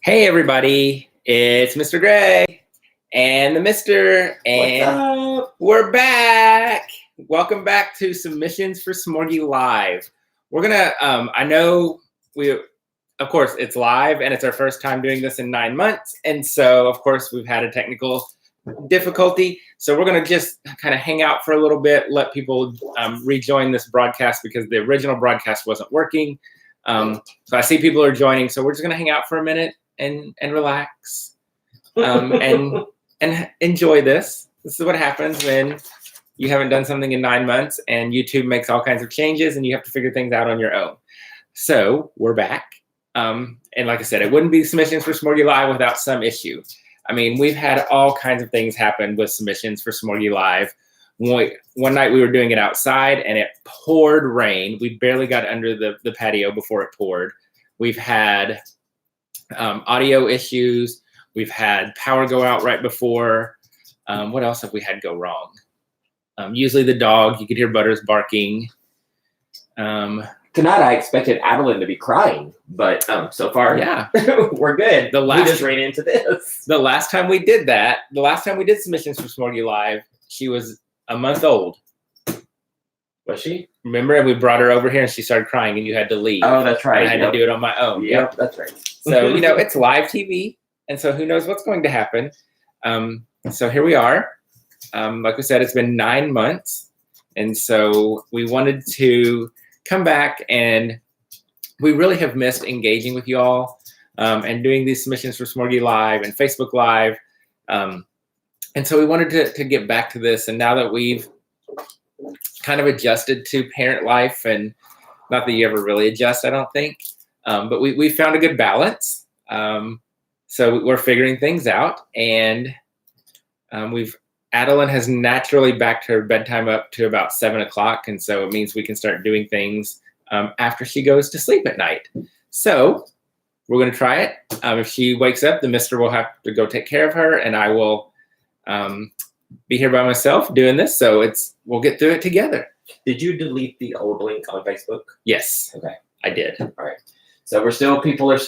Hey everybody, it's Mr. Gray and the Mister, and we're back. Welcome back to Submissions for Smorgie Live. We're gonna, I know of course, it's live and it's our first time doing this in 9 months. And so, of course, we've had a technical difficulty. So we're gonna just kind of hang out for a little bit, let people rejoin this broadcast because the original broadcast wasn't working. So I see people are joining. So we're just gonna hang out for a minute and relax and enjoy this. This is what happens when you haven't done something in 9 months and YouTube makes all kinds of changes and you have to figure things out on your own. So we're back. And like I said, it wouldn't be Submissions for Smorgie Live without some issue. I mean, we've had all kinds of things happen with Submissions for Smorgie Live. One night we were doing it outside and it poured rain. We barely got under the patio before it poured. We've had audio issues. We've had power go out right before. What else have we had go wrong? Usually the dog, you could hear Butters barking. Tonight I expected Adeline to be crying, but so far, yeah, we're good. We just ran into this. The last time we did that, the last time we did Submissions for Smorgie Live, she was a month old. Was she? Remember, we brought her over here and she started crying and you had to leave. Oh, that's right. And I had to do it on my own. Yep, that's right. So, you know, it's live TV. And so who knows what's going to happen. So here we are. Like we said, it's been 9 months. And so we wanted to come back, and we really have missed engaging with y'all and doing these Submissions for Smorgie Live and Facebook Live. And so we wanted to get back to this. And now that we've kind of adjusted to parent life, and not that you ever really adjust, I don't think, but we found a good balance. So we're figuring things out, and Adeline has naturally backed her bedtime up to about 7 o'clock. And so it means we can start doing things after she goes to sleep at night. So we're going to try it. If she wakes up, the Mister will have to go take care of her, and I will be here by myself doing this. So we'll get through it together. Did you delete the old link on Facebook? Yes. Okay. I did. All right. So people are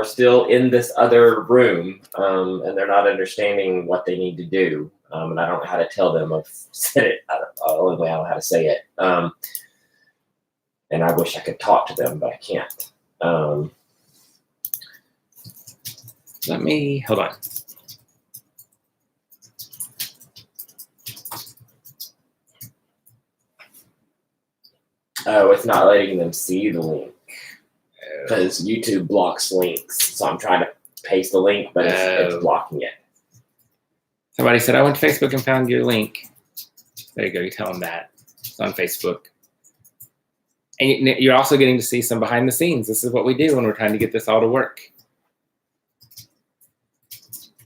still in this other room, and they're not understanding what they need to do. And I don't know how to tell them. I've said it. Only way I know how to say it. And I wish I could talk to them, but I can't. Let me, hold on. Oh, it's not letting them see the link. Because YouTube blocks links, so I'm trying to paste the link, but it's blocking it. Somebody said, I went to Facebook and found your link. There you go, you tell them that. It's on Facebook. And you're also getting to see some behind the scenes. This is what we do when we're trying to get this all to work.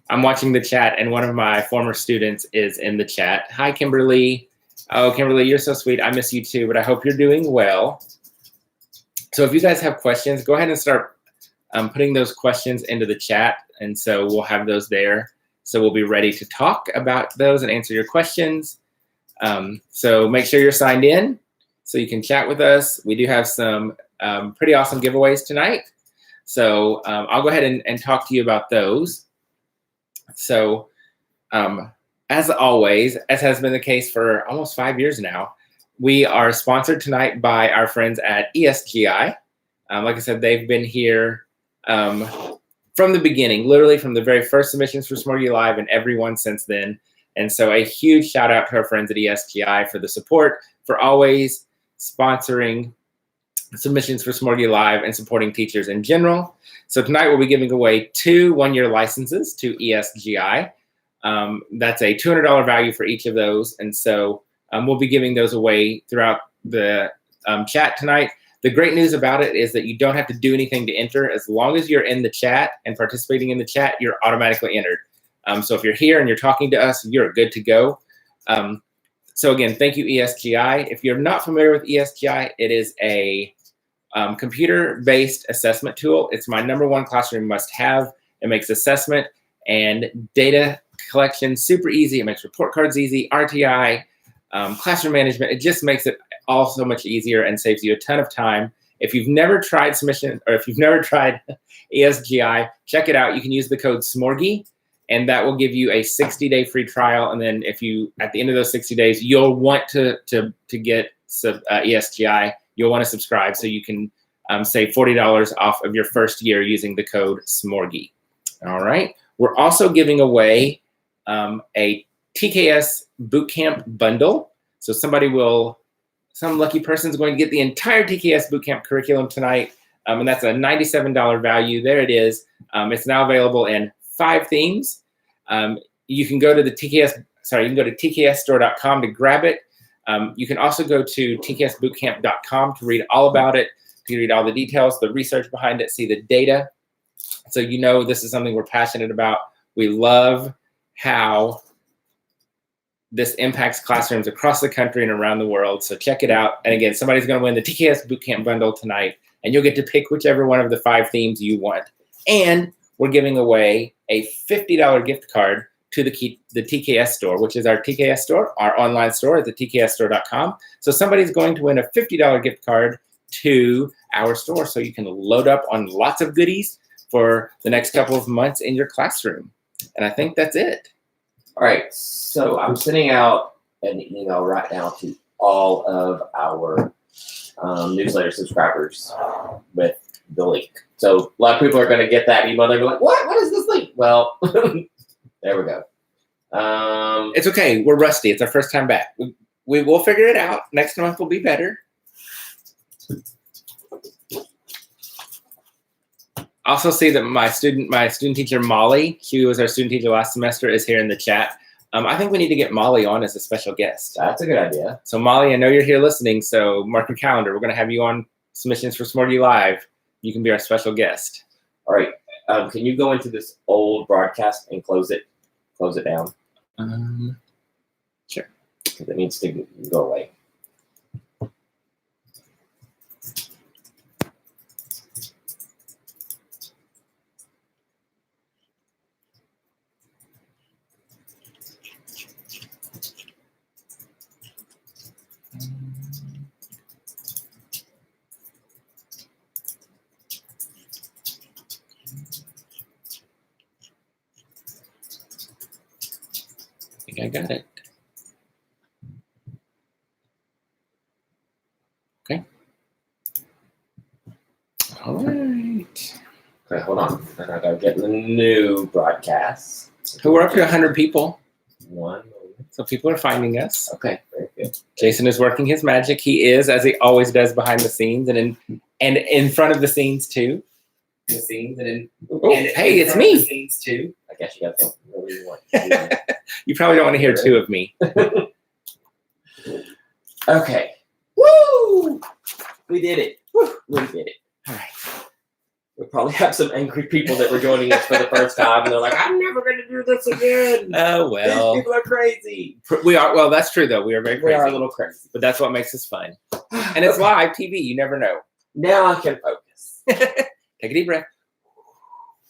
I'm watching the chat, and one of my former students is in the chat. Hi, Kimberly. Oh, Kimberly, you're so sweet. I miss you too, but I hope you're doing well. So if you guys have questions, go ahead and start putting those questions into the chat. And so we'll have those there. So we'll be ready to talk about those and answer your questions. So make sure you're signed in so you can chat with us. We do have some pretty awesome giveaways tonight. So I'll go ahead and talk to you about those. So as always, as has been the case for almost 5 years now, we are sponsored tonight by our friends at ESGI. Like I said, they've been here from the beginning, literally from the very first Submissions for Smorgie Live and everyone since then. And so a huge shout out to our friends at ESGI for the support, for always sponsoring Submissions for Smorgie Live and supporting teachers in general. So tonight we'll be giving away 2 one-year licenses to ESGI. That's a $200 value for each of those. And so we'll be giving those away throughout the chat tonight. The great news about it is that you don't have to do anything to enter. As long as you're in the chat and participating in the chat, you're automatically entered. So if you're here and you're talking to us, you're good to go. So again, thank you, ESGI. If you're not familiar with ESGI, it is a computer-based assessment tool. It's my #1 classroom must-have. It makes assessment and data collection super easy. It makes report cards easy, RTI, classroom management. It just makes it all so much easier and saves you a ton of time If you've never tried submission, or if you've never tried ESGI, check it out. You can use the code Smorgie, and that will give you a 60-day free trial. And then if you, at the end of those 60 days, you'll want to get ESGI, you'll want to subscribe so you can save $40 off of your first year using the code Smorgie. All right. We're also giving away a TKS Bootcamp bundle. So some lucky person is going to get the entire TKS Bootcamp curriculum tonight. And that's a $97 value. There it is. It's now available in 5 themes. You can go to tksstore.com to grab it. You can also go to tksbootcamp.com to read all about it, to read all the details, the research behind it, see the data. So you know this is something we're passionate about. We love how this impacts classrooms across the country and around the world. So check it out. And again, somebody's going to win the TKS Bootcamp bundle tonight, and you'll get to pick whichever one of the 5 themes you want. And we're giving away a $50 gift card to the TKS store, which is our TKS store, our online store at the tksstore.com. So somebody's going to win a $50 gift card to our store so you can load up on lots of goodies for the next couple of months in your classroom. And I think that's it. All right, so I'm sending out an email right now to all of our newsletter subscribers with the link. So a lot of people are going to get that email. They're like, what? What is this link? Well, there we go. It's okay. We're rusty. It's our first time back. We will figure it out. Next month will be better. Also see that my student teacher, Molly, she was our student teacher last semester, is here in the chat. I think we need to get Molly on as a special guest. That's a good idea. So Molly, I know you're here listening, so mark your calendar. We're going to have you on Submissions for Smorgie Live. You can be our special guest. All right. Can you go into this old broadcast and close it down? Sure. Because it needs to go away. I got it. Okay. All right. Okay, hold on. I gotta get the new broadcast. So we're up to 100 people. One. So people are finding us. Okay, very good. Jason is working his magic. He is, as he always does, behind the scenes and in front of the scenes too. The scenes and hey, it's me. Scenes too. I guess you got something really want. You probably don't want to hear 2 of me. Okay. Woo! We did it. Woo! We did it. All right. We'll probably have some angry people that were joining us for the first time, and they're like, "I'm never going to do this again." Oh well. These people are crazy. We are. Well, that's true though. We are very crazy. We are a little crazy, but that's what makes us fun. And it's live TV. You never know. Now I can focus. Take a deep breath.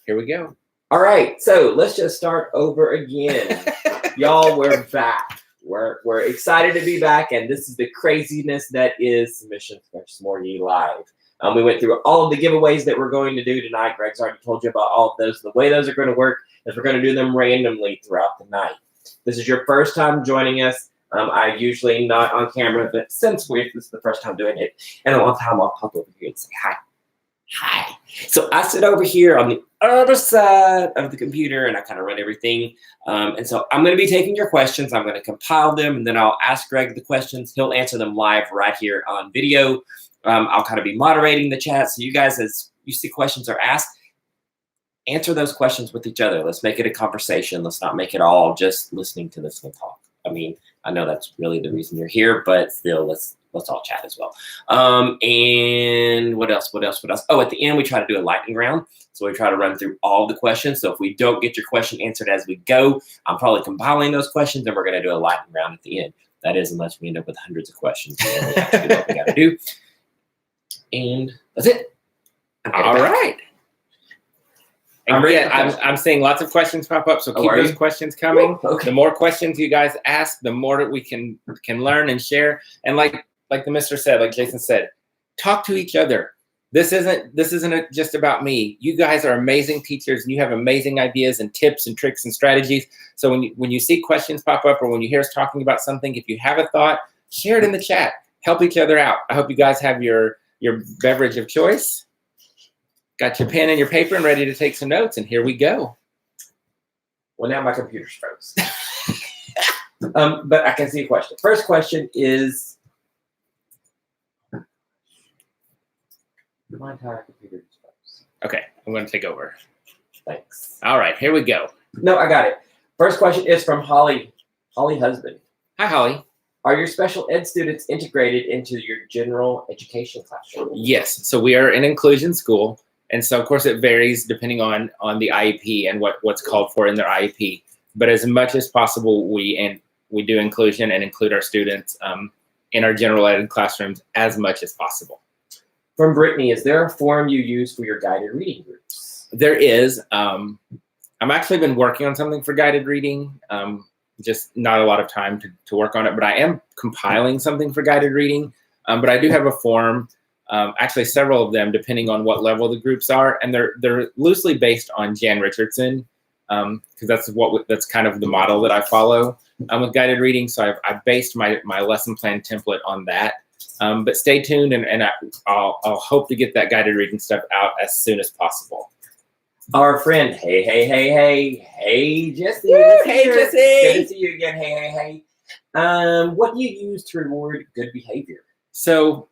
Here we go. All right, so let's just start over again. Y'all, we're back. We're excited to be back, and this is the craziness that is Submissions for Smorgie Live. We went through all of the giveaways that we're going to do tonight. Greg's already told you about all of those. The way those are going to work is we're going to do them randomly throughout the night. This is your first time joining us. I usually not on camera, but since this is the first time doing it, and a long time I'll pop over here and say hi. Hi. So I sit over here on the other side of the computer and I kind of run everything. And so I'm going to be taking your questions. I'm going to compile them and then I'll ask Greg the questions. He'll answer them live right here on video. I'll kind of be moderating the chat. So you guys, as you see questions are asked, answer those questions with each other. Let's make it a conversation. Let's not make it all just listening to this one talk. I mean, I know that's really the reason you're here, but still, let's all chat as well. And what else? Oh, at the end, we try to do a lightning round. So we try to run through all the questions. So if we don't get your question answered as we go, I'm probably compiling those questions and we're going to do a lightning round at the end. That is, unless we end up with hundreds of questions. And we have to do what we got to do. And that's it. All right. And I'm seeing lots of questions pop up, so keep those questions coming. Okay. The more questions you guys ask, the more that we can learn and share. And like the mister said, like Jason said, talk to each other. this isn't just about me. You guys are amazing teachers, and you have amazing ideas and tips and tricks and strategies. So when you see questions pop up, or when you hear us talking about something, if you have a thought, share it in the chat. Help each other out. I hope you guys have your beverage of choice. Got your pen and your paper and ready to take some notes, and here we go. Well, now my computer's froze. But I can see a question. First question is, my entire computer is froze. Okay, I'm going to take over. Thanks. All right, here we go. No, I got it. First question is from Holly Husband. Hi, Holly. Are your special ed students integrated into your general education classroom? Yes, so we are an inclusion school, and so of course it varies depending on the IEP and what's called for in their IEP. But as much as possible, we do inclusion and include our students in our general ed classrooms as much as possible. From Brittany, is there a forum you use for your guided reading groups? There is. I've actually been working on something for guided reading. Just not a lot of time to work on it, but I am compiling something for guided reading. But I do have a forum, actually several of them, depending on what level the groups are, and they're loosely based on Jan Richardson, because that's kind of the model that I follow with guided reading. So I based my lesson plan template on that. But stay tuned, and I'll hope to get that guided reading stuff out as soon as possible. Our friend, hey Jesse. Woo, hey Jesse. Good to see you again. Hey. What do you use to reward good behavior? So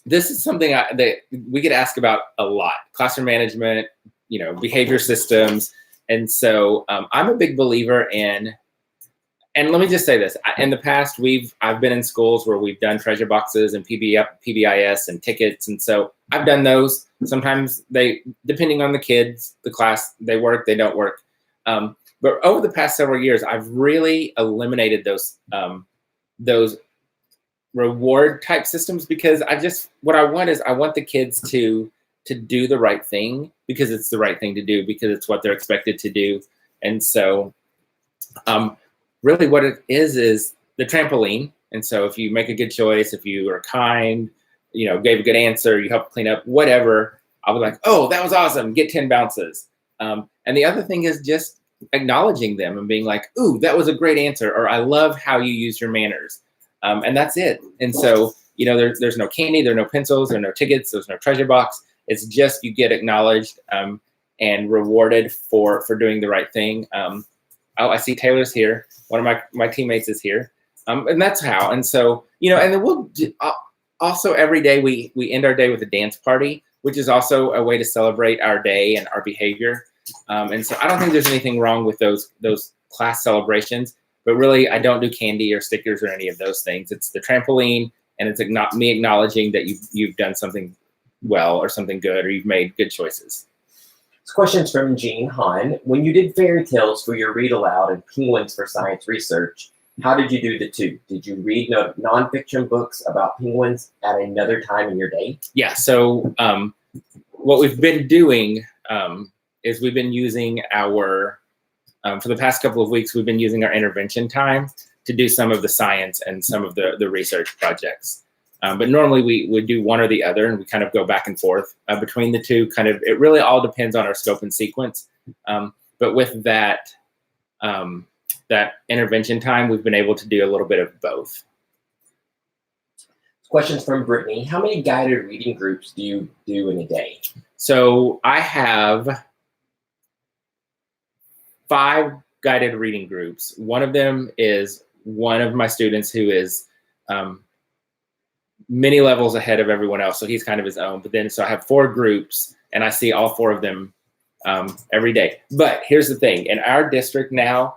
this is something that we get asked about a lot: classroom management, behavior systems, and so I'm a big believer in. And let me just say this: in the past, I've been in schools where we've done treasure boxes and PBIS and tickets, and so I've done those. Sometimes depending on the kids, the class, they work, they don't work. But over the past several years, I've really eliminated those reward type systems, because what I want is I want the kids to do the right thing because it's the right thing to do, because it's what they're expected to do, and so. Really what it is the trampoline. And so if you make a good choice, if you are kind, gave a good answer, you help clean up, whatever, I'll be like, oh, that was awesome, get 10 bounces. And the other thing is just acknowledging them and being like, ooh, that was a great answer, or I love how you use your manners. And that's it. And so, there's no candy, there are no pencils, there are no tickets, there's no treasure box. It's just you get acknowledged and rewarded for doing the right thing. Oh, I see Taylor's here. One of my teammates is here. And that's how. And so, and then we'll also every day we end our day with a dance party, which is also a way to celebrate our day and our behavior. And so I don't think there's anything wrong with those class celebrations, but really I don't do candy or stickers or any of those things. It's the trampoline, and it's me acknowledging that you've done something well or something good, or you've made good choices. This question's from Jean Hahn. When you did fairy tales for your read aloud and penguins for science research, how did you do the two? Did you read nonfiction books about penguins at another time in your day? Yeah, so what we've been doing is we've been using for the past couple of weeks, we've been using our intervention time to do some of the science and some of the research projects. But normally we would do one or the other, and we kind of go back and forth between the two. It really all depends on our scope and sequence. But with that intervention time, we've been able to do a little bit of both. Questions from Brittany. How many guided reading groups do you do in a day? So I have 5 guided reading groups. One of them is one of my students who is many levels ahead of everyone else. So he's kind of his own. But then, so I have 4 groups, and I see all 4 of them every day. But here's the thing. In our district now,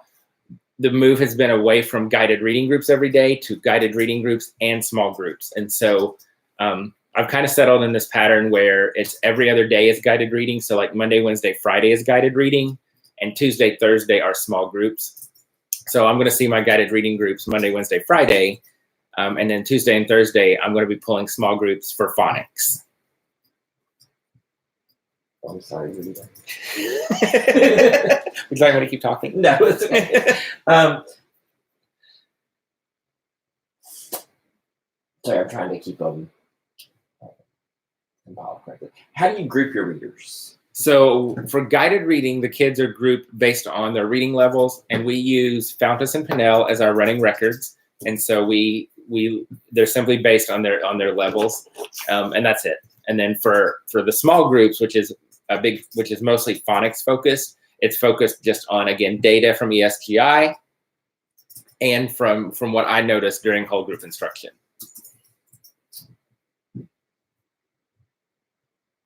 the move has been away from guided reading groups every day to guided reading groups and small groups. And so I've kind of settled in this pattern where it's every other day is guided reading. So like Monday, Wednesday, Friday is guided reading, and Tuesday, Thursday are small groups. So I'm going to see my guided reading groups Monday, Wednesday, Friday. And then Tuesday and Thursday, I'm going to be pulling small groups for phonics. I'm sorry. Would you like me to keep talking? No, it's okay. Sorry, I'm trying to keep them. Compiled correctly. How do you group your readers? So for guided reading, the kids are grouped based on their reading levels, and we use Fountas and Pinnell as our running records. And so they're simply based on their levels, and that's it. And then for the small groups, which is mostly phonics focused, it's focused just on, again, data from ESGI and from what I noticed during whole group instruction.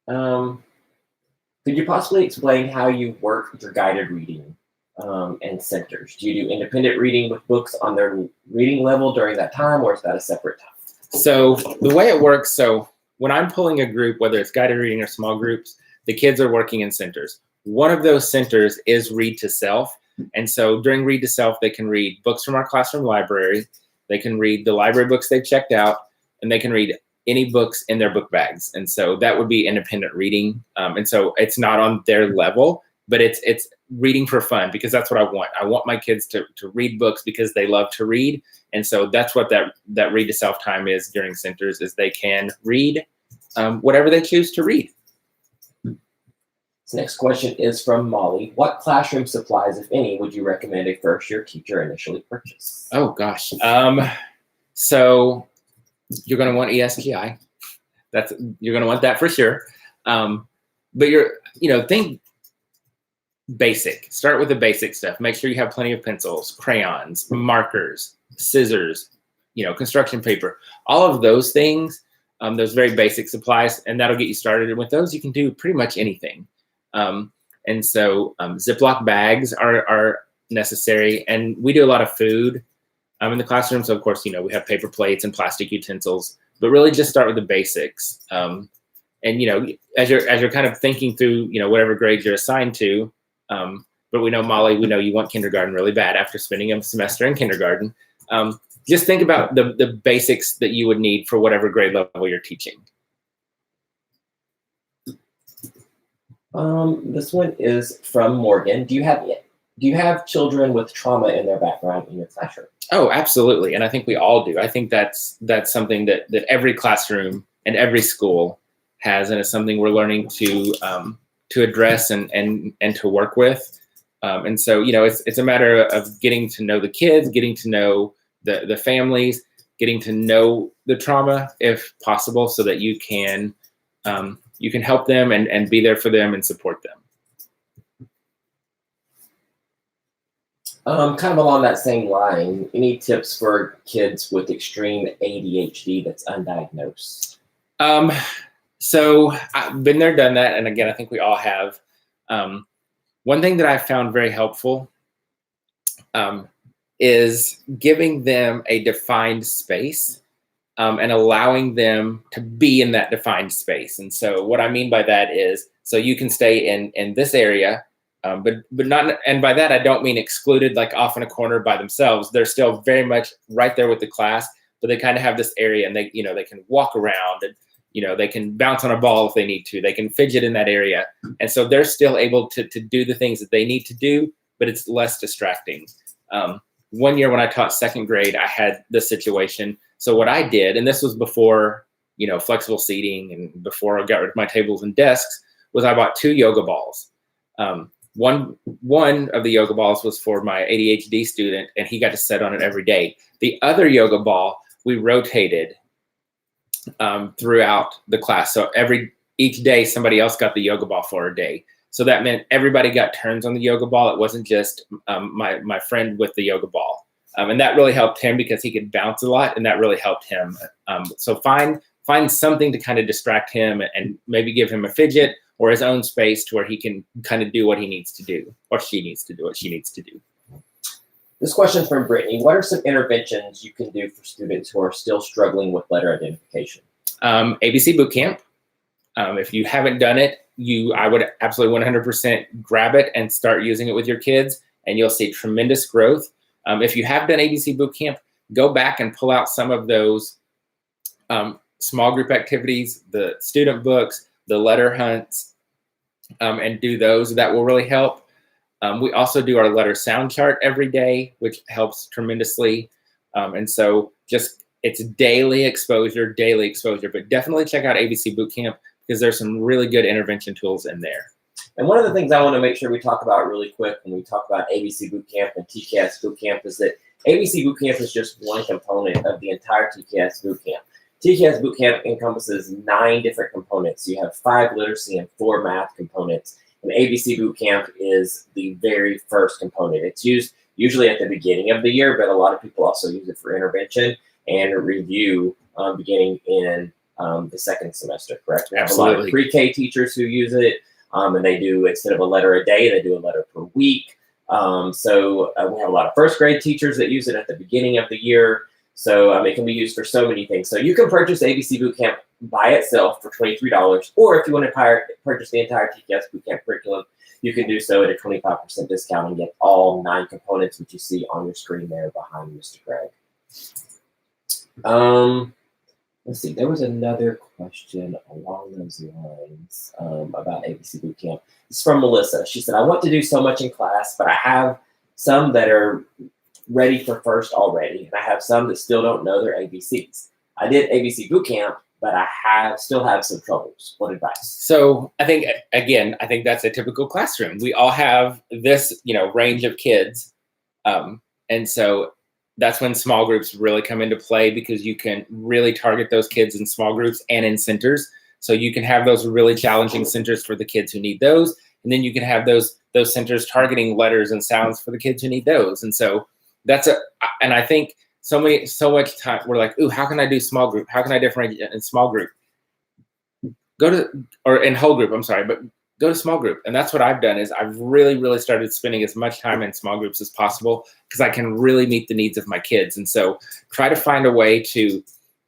Could you possibly explain how you work with your guided reading and centers? Do you do independent reading with books on their reading level during that time, or is that a separate time? So the way it works, so when I'm pulling a group, whether it's guided reading or small groups, the kids are working in centers. One of those centers is Read to Self. And so during Read to Self, they can read books from our classroom library, they can read the library books they've checked out, and they can read any books in their book bags. And so that would be independent reading. And so it's not on their level, but it's reading for fun, because that's what I want. I want my kids to read books because they love to read. And so that's what that Read to Self time is during centers, is they can read whatever they choose to read. This next question is from Molly. What classroom supplies, if any, would you recommend a first-year teacher initially purchase? Oh, gosh. So you're going to want ESGI. You're going to want that for sure. But think basic. Start with the basic stuff. Make sure you have plenty of pencils, crayons, markers, scissors, construction paper, all of those things, those very basic supplies, and that'll get you started. And with those, you can do pretty much anything. And so Ziploc bags are necessary, and we do a lot of food in the classroom. So of course, we have paper plates and plastic utensils, but really just start with the basics. And as you're kind of thinking through, whatever grade you're assigned to, but we know, Molly, you want kindergarten really bad after spending a semester in kindergarten. Just think about the basics that you would need for whatever grade level you're teaching. This one is from Morgan. Do you have children with trauma in their background in your classroom? Oh, absolutely. And I think we all do. I think that's something that every classroom and every school has, and it's something we're learning to address and to work with. And so, it's a matter of getting to know the kids, getting to know the families, getting to know the trauma if possible, so that you can help them and be there for them and support them. Kind of along that same line, any tips for kids with extreme ADHD that's undiagnosed? So I've been there, done that. And again, I think we all have. One thing that I found very helpful is giving them a defined space and allowing them to be in that defined space. And so what I mean by that is, so you can stay in this area, but not, and by that I don't mean excluded, like off in a corner by themselves. They're still very much right there with the class, but they kind of have this area, and they can walk around, and they can bounce on a ball if they need to. They can fidget in that area, and so they're still able to do the things that they need to do, but it's less distracting. One year when I taught second grade, I had this situation. So what I did, and this was before flexible seating and before I got rid of my tables and desks, was I bought 2 yoga balls. One of the yoga balls was for my ADHD student, and he got to sit on it every day. The other yoga ball we rotated throughout the class. So each day somebody else got the yoga ball for a day. So that meant everybody got turns on the yoga ball. It wasn't just my friend with the yoga ball. And that really helped him because he could bounce a lot, and that really helped him. So find something to kind of distract him and maybe give him a fidget or his own space to where he can kind of do what he needs to do, or she needs to do what she needs to do. This question from Brittany. What are some interventions you can do for students who are still struggling with letter identification? ABC Boot Camp. If you haven't done it, I would absolutely 100% grab it and start using it with your kids, and you'll see tremendous growth. If you have done ABC Boot Camp, go back and pull out some of those small group activities, the student books, the letter hunts, and do those. That will really help. We also do our letter sound chart every day, which helps tremendously. And so it's daily exposure, but definitely check out ABC Boot Camp, because there's some really good intervention tools in there. And one of the things I want to make sure we talk about really quick when we talk about ABC Bootcamp and TKS Bootcamp is that ABC Bootcamp is just one component of the entire TKS Bootcamp. TKS Bootcamp encompasses 9 different components. You have 5 literacy and 4 math components. And ABC Bootcamp is the very first component. It's used usually at the beginning of the year, but a lot of people also use it for intervention and review beginning in the second semester, correct? We have Absolutely. a lot of pre-K teachers who use it, and they do, instead of a letter a day, they do a letter per week. So we have a lot of first grade teachers that use it at the beginning of the year. So it can be used for so many things. So you can purchase ABC Bootcamp by itself for $23, or if you want to purchase the entire TKS Bootcamp curriculum, you can do so at a 25% discount and get all 9 components, which you see on your screen there behind Mr. Greg. Let's see, there was another question along those lines about ABC Bootcamp. It's from Melissa. She said, I want to do so much in class, but I have some that are ready for first already, and I have some that still don't know their ABCs. I did ABC Bootcamp, but I still have some troubles. What advice? So I think that's a typical classroom. We all have this, range of kids. And so that's when small groups really come into play, because you can really target those kids in small groups and in centers. So you can have those really challenging centers for the kids who need those. And then you can have those centers targeting letters and sounds for the kids who need those. And so and I think so much time we're like, ooh, how can I do small group? How can I differentiate in small group? In whole group, I'm sorry, but go to small group. And that's what I've done, is I've really, really started spending as much time in small groups as possible, because I can really meet the needs of my kids. And so try to find a way to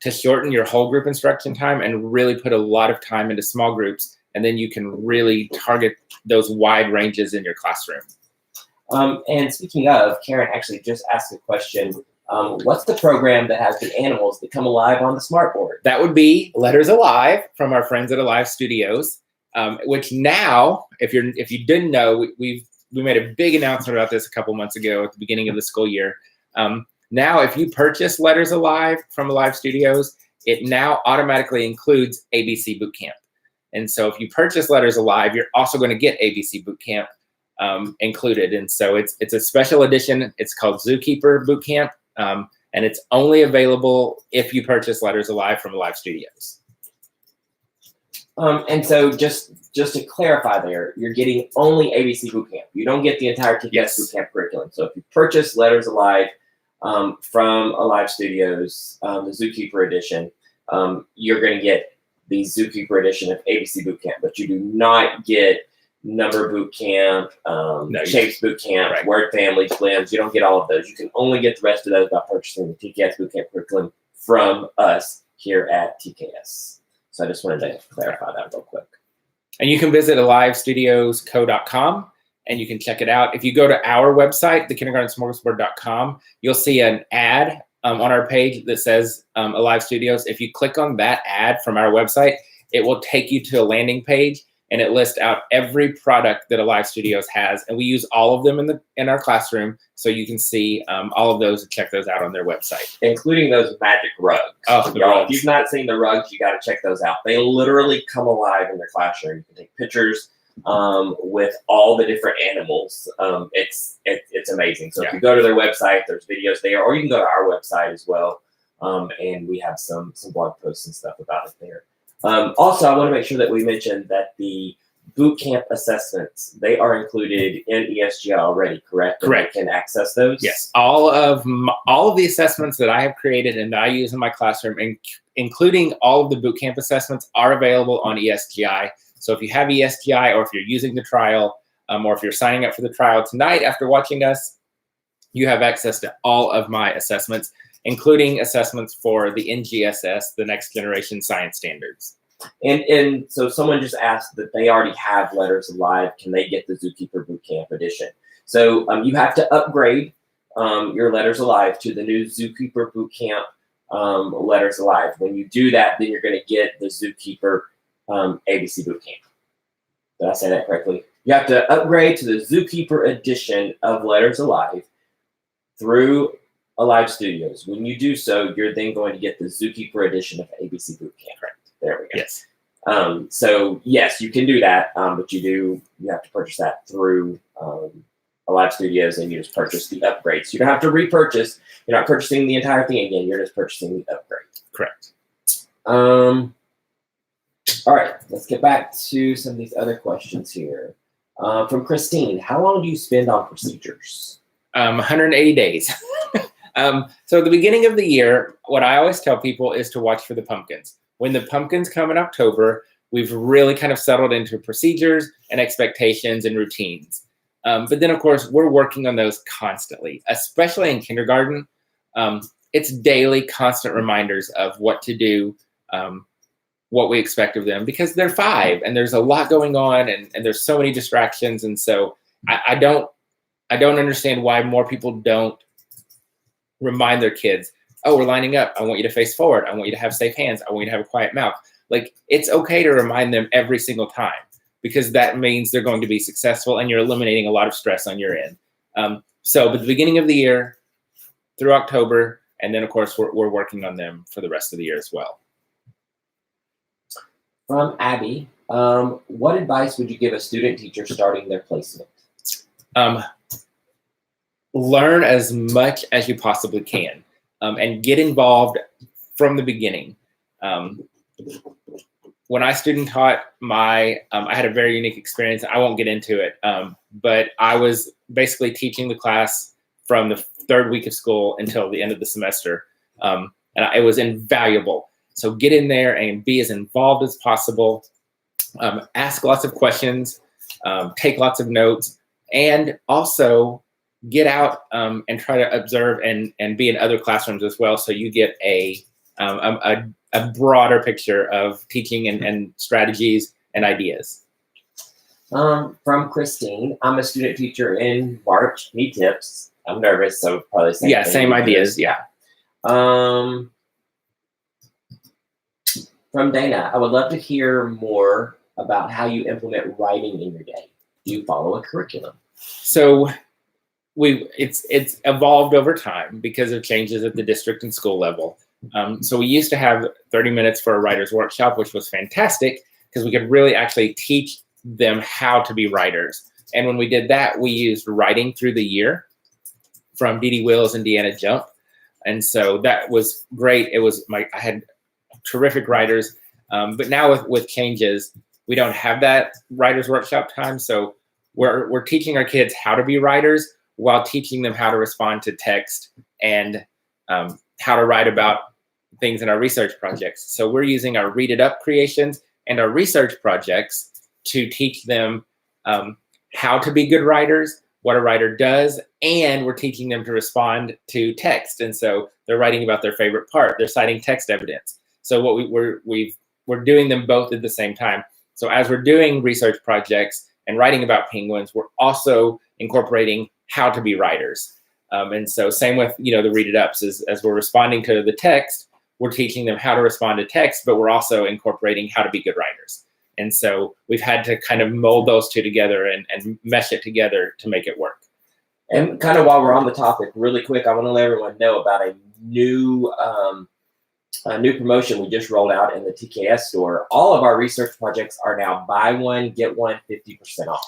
shorten your whole group instruction time and really put a lot of time into small groups. And then you can really target those wide ranges in your classroom. And speaking of, Karen actually just asked a question. What's the program that has the animals that come alive on the smartboard? That would be Letters Alive from our friends at Alive Studios, which now, if you didn't know, we made a big announcement about this a couple months ago at the beginning of the school year. Now, if you purchase Letters Alive from Alive Studios, it now automatically includes ABC Bootcamp. And so if you purchase Letters Alive, you're also going to get ABC Bootcamp included. And so it's a special edition. It's called Zookeeper Bootcamp. And it's only available if you purchase Letters Alive from Alive Studios. And so just to clarify there, you're getting only ABC Bootcamp. You don't get the entire TKS Bootcamp curriculum. So if you purchase Letters Alive from Alive Studios, the Zookeeper edition, you're going to get the Zookeeper edition of ABC Bootcamp, but you do not get Number Bootcamp, Shapes Bootcamp, right, Word Families, Limbs. You don't get all of those. You can only get the rest of those by purchasing the TKS Bootcamp curriculum from us here at TKS. So I just wanted to clarify that real quick. And you can visit alivestudiosco.com and you can check it out. If you go to our website, thekindergartensmorgasbord.com, you'll see an ad on our page that says Alive Studios. If you click on that ad from our website, it will take you to a landing page, and it lists out every product that Alive Studios has. And we use all of them in our classroom, so you can see all of those and check those out on their website. Including those magic rugs. Oh, y'all, if you've not seen the rugs, you got to check those out. They literally come alive in their classroom. You can take pictures with all the different animals. It's amazing. So if you go to their website, there's videos there, or you can go to our website as well. And we have some blog posts and stuff about it there. Also, I want to make sure that we mention that the boot camp assessments, they are included in ESGI already, correct? Correct. And they can access those? Yes. All of the assessments that I have created and that I use in my classroom, including all of the boot camp assessments, are available on ESGI. So if you have ESGI, or if you're using the trial, or if you're signing up for the trial tonight after watching us, you have access to all of my assessments, including assessments for the NGSS, the Next Generation Science Standards. And so someone just asked that they already have Letters Alive. Can they get the Zookeeper Bootcamp edition? So you have to upgrade your Letters Alive to the new Zookeeper Bootcamp Letters Alive. When you do that, then you're going to get the Zookeeper ABC Bootcamp. Did I say that correctly? You have to upgrade to the Zookeeper edition of Letters Alive through Alive Studios. When you do so, you're then going to get the Zookeeper edition of ABC Bootcamp. Correct. There we go. Yes. So yes, you can do that, but you have to purchase that through Live Studios, and you just purchase the upgrades. You don't have to repurchase. You're not purchasing the entire thing again. You're just purchasing the upgrade. Correct. All right, let's get back to some of these other questions here. From Christine, how long do you spend on procedures? 180 days. So at the beginning of the year, what I always tell people is to watch for the pumpkins. When the pumpkins come in October, we've really kind of settled into procedures and expectations and routines. But then, of course, we're working on those constantly, especially in kindergarten. It's daily, constant reminders of what to do, what we expect of them, because they're 5 and there's a lot going on and there's so many distractions. And so I don't understand why more people don't remind their kids, oh, we're lining up. I want you to face forward. I want you to have safe hands. I want you to have a quiet mouth. Like, it's okay to remind them every single time, because that means they're going to be successful and you're eliminating a lot of stress on your end. So at the beginning of the year through October, and then of course we're working on them for the rest of the year as well. From Abby, what advice would you give a student teacher starting their placement? Learn as much as you possibly can, and get involved from the beginning. When I student taught, I had a very unique experience. I won't get into it, but I was basically teaching the class from the 3rd week of school until the end of the semester, and it was invaluable. So get in there and be as involved as possible. Ask lots of questions, take lots of notes, and also get out and try to observe and be in other classrooms as well, so you get a broader picture of teaching and strategies and ideas. From Christine, I'm a student teacher in March. Need tips. I'm nervous, so probably same. Yeah, same ideas. Yeah. From Dana, I would love to hear more about how you implement writing in your day. Do you follow a curriculum? So it's evolved over time because of changes at the district and school level. So we used to have 30 minutes for a writer's workshop, which was fantastic because we could really actually teach them how to be writers. And when we did that, we used writing through the year from Dee Dee Wills and Deanna Jump. And so that was great. I had terrific writers. But now with changes, we don't have that writer's workshop time. So we're teaching our kids how to be writers while teaching them how to respond to text and how to write about things in our research projects. So we're using our Read It Up creations and our research projects to teach them how to be good writers, what a writer does, and we're teaching them to respond to text. And so they're writing about their favorite part. They're citing text evidence. So what we're doing them both at the same time. So as we're doing research projects and writing about penguins, we're also incorporating how to be writers. And so same with, the Read It Ups, as we're responding to the text, we're teaching them how to respond to text, but we're also incorporating how to be good writers. And so we've had to kind of mold those two together and mesh it together to make it work. And kind of while we're on the topic, really quick, I want to let everyone know about a new promotion we just rolled out in the TKS store. All of our research projects are now buy one, get one 50% off.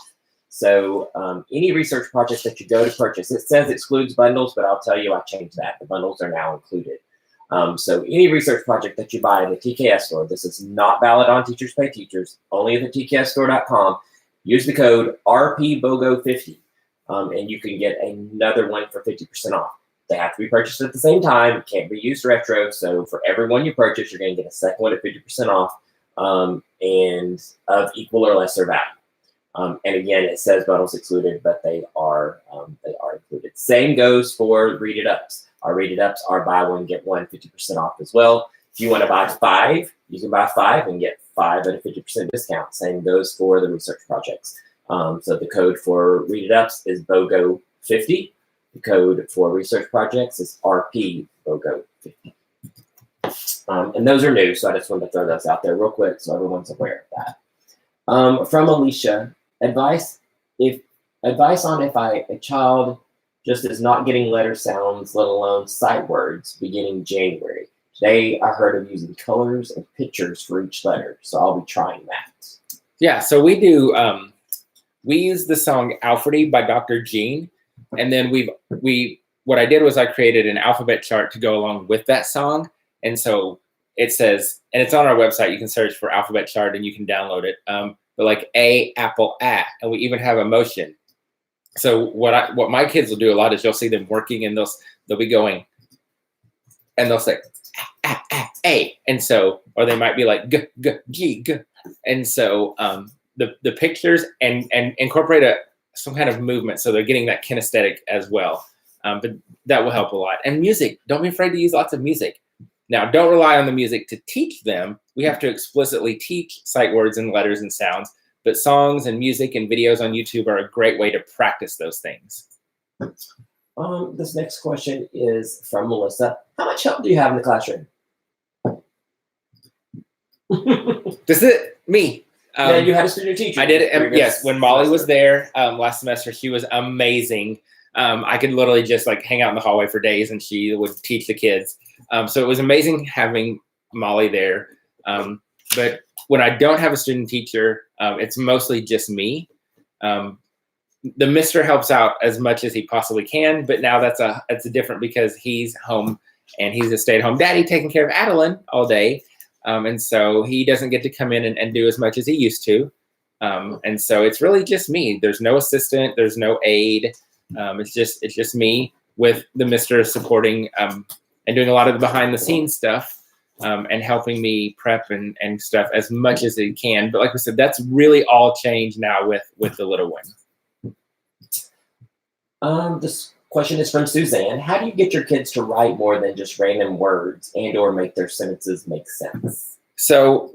So any research project that you go to purchase, it says excludes bundles, but I'll tell you I changed that. The bundles are now included. So any research project that you buy in the TKS store, this is not valid on Teachers Pay Teachers, only at the tksstore.com. Use the code RPBOGO50, and you can get another one for 50% off. They have to be purchased at the same time. It can't be used retro. So for every one you purchase, you're going to get a second one at 50% off and of equal or lesser value. And again, it says bundles excluded, but they are included. Same goes for Read It Ups. Our Read It Ups are buy one, get one 50% off as well. If you want to buy 5, you can buy 5 and get 5 at a 50% discount. Same goes for the research projects. So the code for Read It Ups is BOGO50. The code for research projects is RPBOGO50. And those are new, so I just wanted to throw those out there real quick so everyone's aware of that. From Alicia, advice on if a child just is not getting letter sounds, let alone sight words, beginning January. I heard of using colors and pictures for each letter, so I'll be trying that. Yeah, so we do. We use the song "Alfredy" by Dr. Jean, and then what I did was I created an alphabet chart to go along with that song, and so it says, and it's on our website. You can search for alphabet chart and you can download it. But like A, apple, and we even have emotion. So what my kids will do a lot is you'll see them working and they'll be going, and they'll say A, and so, or they might be like G, G, G, G, and so the pictures and incorporate some kind of movement, so they're getting that kinesthetic as well. But that will help a lot. And music, don't be afraid to use lots of music. Now, don't rely on the music to teach them. We have to explicitly teach sight words and letters and sounds, but songs and music and videos on YouTube are a great way to practice those things. This next question is from Melissa. How much help do you have in the classroom? This is me. Yeah, you had a student teacher. I did it. Yes, when Molly was there last semester, she was amazing. I could literally just like hang out in the hallway for days, and she would teach the kids. So it was amazing having Molly there. But when I don't have a student teacher, it's mostly just me. The mister helps out as much as he possibly can, but now that's a different because he's home and he's a stay-at-home daddy taking care of Adeline all day. And so he doesn't get to come in and do as much as he used to. And so it's really just me. There's no assistant, there's no aide. It's just me with the mister supporting and doing a lot of the behind the scenes stuff and helping me prep and stuff as much as he can. But like we said, that's really all changed now with the little one. This question is from Suzanne. How do you get your kids to write more than just random words and or make their sentences make sense? So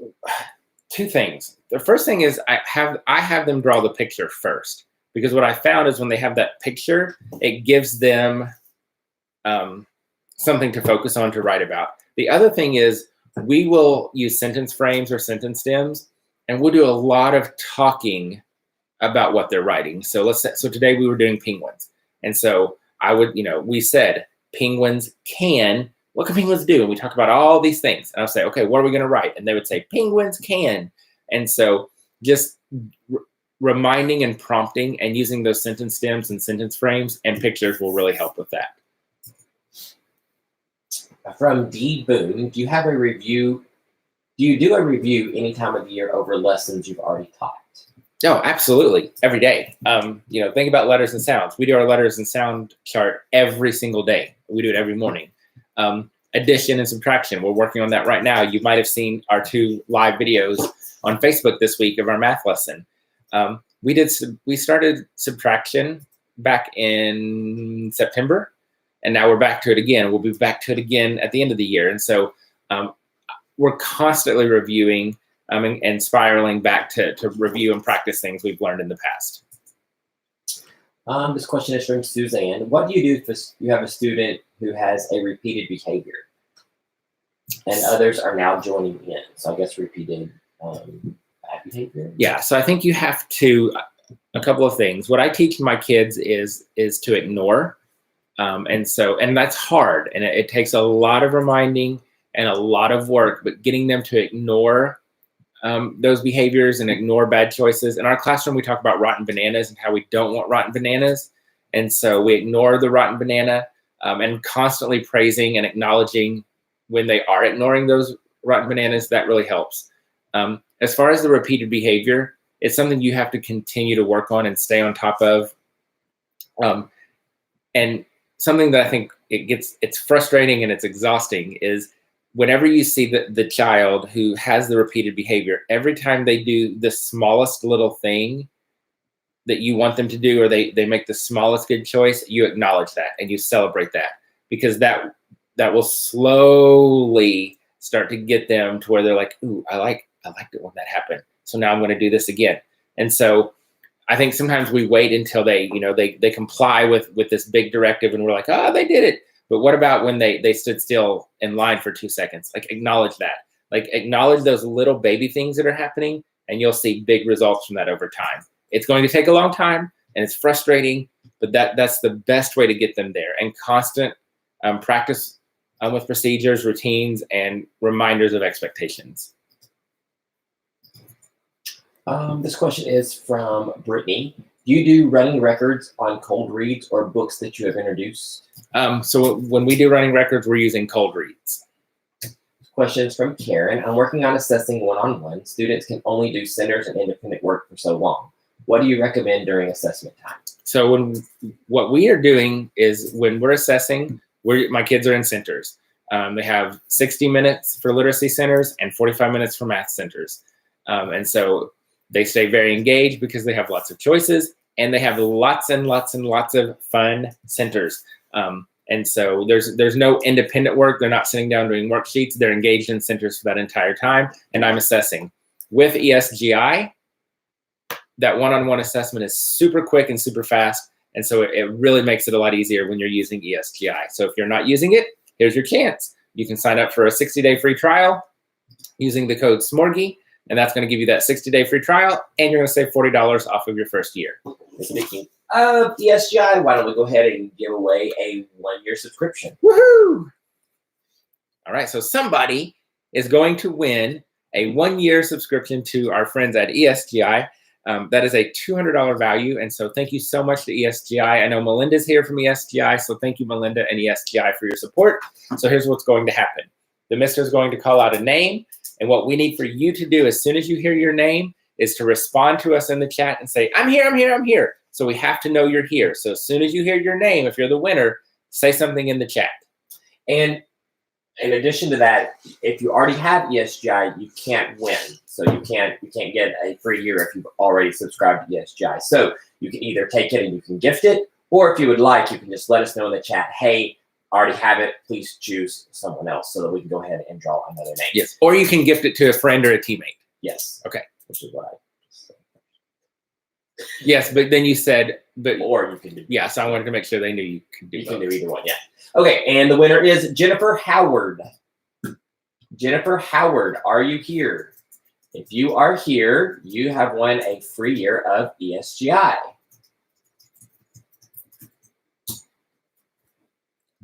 two things. The first thing is I have them draw the picture first, because what I found is when they have that picture, it gives them something to focus on to write about. The other thing is we will use sentence frames or sentence stems, and we'll do a lot of talking about what they're writing. So today we were doing penguins. And so we said penguins can, what can penguins do? And we talk about all these things. And I'll say, okay, what are we going to write? And they would say, penguins can. And so just reminding and prompting and using those sentence stems and sentence frames and pictures will really help with that. From D Boone, do you have a review? Do you do a review any time of the year over lessons you've already taught? Oh, absolutely. Every day. Think about letters and sounds. We do our letters and sound chart every single day. We do it every morning. Addition and subtraction. We're working on that right now. You might have seen our 2 live videos on Facebook this week of our math lesson. We started subtraction back in September, and now we're back to it again. We'll be back to it again at the end of the year. And so we're constantly reviewing and spiraling back to review and practice things we've learned in the past. This question is from Suzanne. What do you do if you have a student who has a repeated behavior and others are now joining in? So I guess repeated bad behavior? Yeah, so I think you have to, a couple of things. What I teach my kids is to ignore. And that's hard. And it takes a lot of reminding and a lot of work, but getting them to ignore those behaviors and ignore bad choices. In our classroom, we talk about rotten bananas and how we don't want rotten bananas. And so we ignore the rotten banana and constantly praising and acknowledging when they are ignoring those rotten bananas. That really helps. As far as the repeated behavior, it's something you have to continue to work on and stay on top of. And something that I think it's frustrating and it's exhausting is whenever you see the child who has the repeated behavior, every time they do the smallest little thing that you want them to do, or they make the smallest good choice, you acknowledge that and you celebrate that, because that will slowly start to get them to where they're like, ooh, I liked it when that happened. So now I'm going to do this again. And so I think sometimes we wait until they comply with this big directive and we're like, oh, they did it. But what about when they stood still in line for 2 seconds? Like, acknowledge that. Like, acknowledge those little baby things that are happening, and you'll see big results from that over time. It's going to take a long time, and it's frustrating, but that's the best way to get them there. And constant practice with procedures, routines, and reminders of expectations. This question is from Brittany. Do you do running records on cold reads or books that you have introduced? So when we do running records, we're using cold reads. Questions from Karen. I'm working on assessing one-on-one. Students can only do centers and independent work for so long. What do you recommend during assessment time? So what we are doing is when we're assessing, my kids are in centers. They have 60 minutes for literacy centers and 45 minutes for math centers. And so they stay very engaged because they have lots of choices and they have lots and lots and lots of fun centers. And so there's no independent work. They're not sitting down doing worksheets. They're engaged in centers for that entire time. And I'm assessing. With ESGI, that one-on-one assessment is super quick and super fast. And so it really makes it a lot easier when you're using ESGI. So if you're not using it, here's your chance. You can sign up for a 60-day free trial using the code Smorgie, and that's going to give you that 60-day free trial, and you're going to save $40 off of your first year. Speaking of ESGI, why don't we go ahead and give away a 1-year subscription? Woohoo! All right, so somebody is going to win a 1-year subscription to our friends at ESGI. That is a $200 value, and so thank you so much to ESGI. I know Melinda's here from ESGI, so thank you, Melinda and ESGI, for your support. So here's what's going to happen. The mister is going to call out a name, and what we need for you to do as soon as you hear your name is to respond to us in the chat and say, I'm here, I'm here, I'm here. So we have to know you're here. So as soon as you hear your name, if you're the winner, say something in the chat. And in addition to that, if you already have ESGI, you can't win. So you can't get a free year if you've already subscribed to ESGI. So you can either take it and you can gift it, or if you would like, you can just let us know in the chat, hey, I already have it, please choose someone else so that we can go ahead and draw another name. Yes, or you can gift it to a friend or a teammate. Yes. Okay. Which is what I said. Yes, but then you said, but or you can do. Yeah, so I wanted to make sure they knew you could do. You can do either one. Yeah. Okay, and the winner is Jennifer Howard. Jennifer Howard, are you here? If you are here, you have won a free year of ESGI.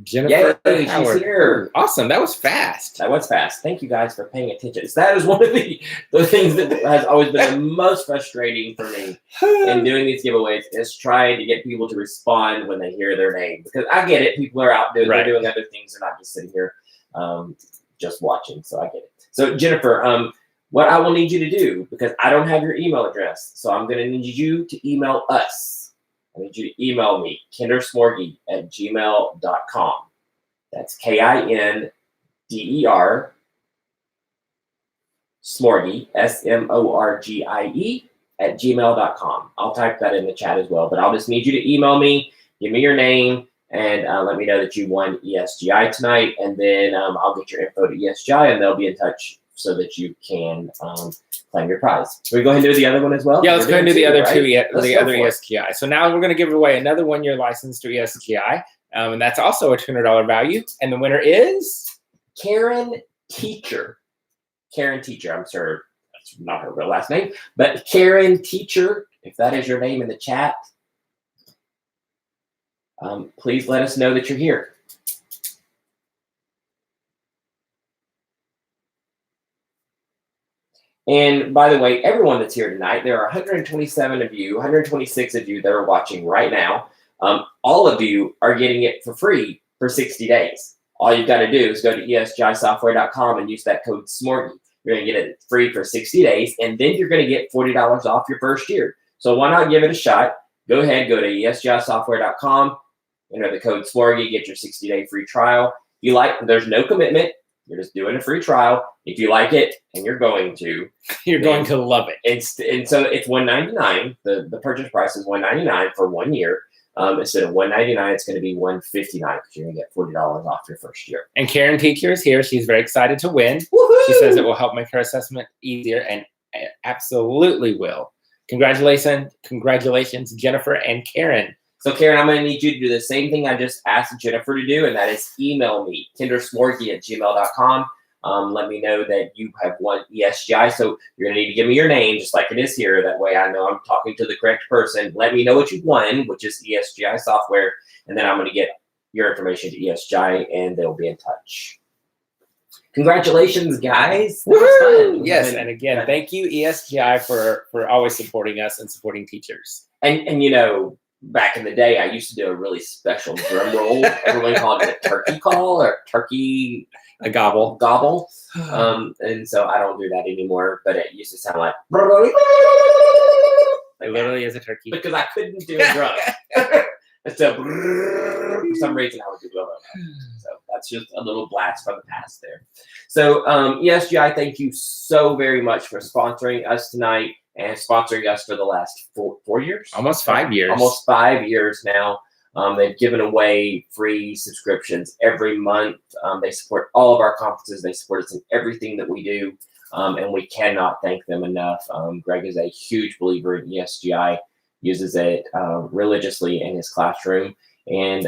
Jennifer Howard. She's here. Awesome. That was fast. That was fast. Thank you guys for paying attention. So that is one of the things that has always been the most frustrating for me in doing these giveaways is trying to get people to respond when they hear their name. Because I get it. People are out there. They're doing other things. They're not just sitting here just watching. So I get it. So Jennifer, what I will need you to do, because I don't have your email address, so I'm going to need you to email us. I need you to email me, kindersmorgie@gmail.com. That's KINDER Smorgie, SMORGIE @gmail.com. I'll type that in the chat as well, but I'll just need you to email me, give me your name, and let me know that you won ESGI tonight, and then I'll get your info to ESGI, and they'll be in touch so that you can claim your prize. Should we go ahead and do the other one as well? Yeah, let's go ahead and do the other two, the other for it. ESGI. So now we're going to give away another 1-year license to ESGI, and that's also a $200 value. And the winner is Karen Teacher. Karen Teacher. I'm sorry, that's not her real last name, but Karen Teacher. If that is your name in the chat, please let us know that you're here. And by the way, everyone that's here tonight, there are 127 of you, 126 of you that are watching right now. All of you are getting it for free for 60 days. All you've got to do is go to esgisoftware.com and use that code Smorgie. You're going to get it free for 60 days, and then you're going to get $40 off your first year. So why not give it a shot? Go ahead, go to esgisoftware.com, enter the code Smorgie, get your 60-day free trial. If you like, there's no commitment. You're just doing a free trial. If you like it, and you're going to, going to love it. And so it's $199. The purchase price is $199 for 1 year. Instead of $199, it's going to be $159 because you're going to get $40 off your first year. And Karen Teacher is here. She's very excited to win. Woohoo! She says it will help make her assessment easier, and it absolutely will. Congratulations, Jennifer and Karen. So Karen, I'm going to need you to do the same thing I just asked Jennifer to do, and that is email me, kindersmorgie@gmail.com. Let me know that you have won ESGI. So you're going to need to give me your name, just like it is here. That way I know I'm talking to the correct person. Let me know what you won, which is ESGI software, and then I'm going to get your information to ESGI, and they'll be in touch. Congratulations, guys. That was fun. Yes, and again, thank you, ESGI, for always supporting us and supporting teachers. And you know, back in the day, I used to do a really special drum roll. Everyone called it a turkey call or turkey a gobble. Gobble. And so I don't do that anymore, but it used to sound like It literally is a turkey. because I couldn't do a drum. And so for some reason I would do blah, blah, blah. So that's just a little blast from the past there. So ESGI, thank you so very much for sponsoring us tonight and sponsoring us for the last 4 years. Almost 5 years. Almost 5 years now. They've given away free subscriptions every month. They support all of our conferences. They support us in everything that we do. And we cannot thank them enough. Greg is a huge believer in ESGI, uses it religiously in his classroom. And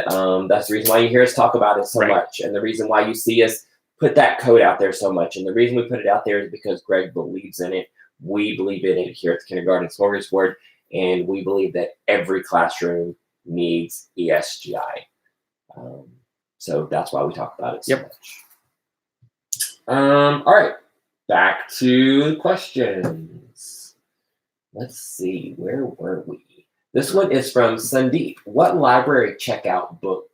that's the reason why you hear us talk about it so much. And the reason why you see us put that code out there so much. And the reason we put it out there is because Greg believes in it. We believe in it here at the Kindergarten Smorgasbord. And we believe that every classroom needs ESGI. So that's why we talk about it so much. All right. Back to the questions. Let's see, where were we? This one is from Sandeep. What library checkout book?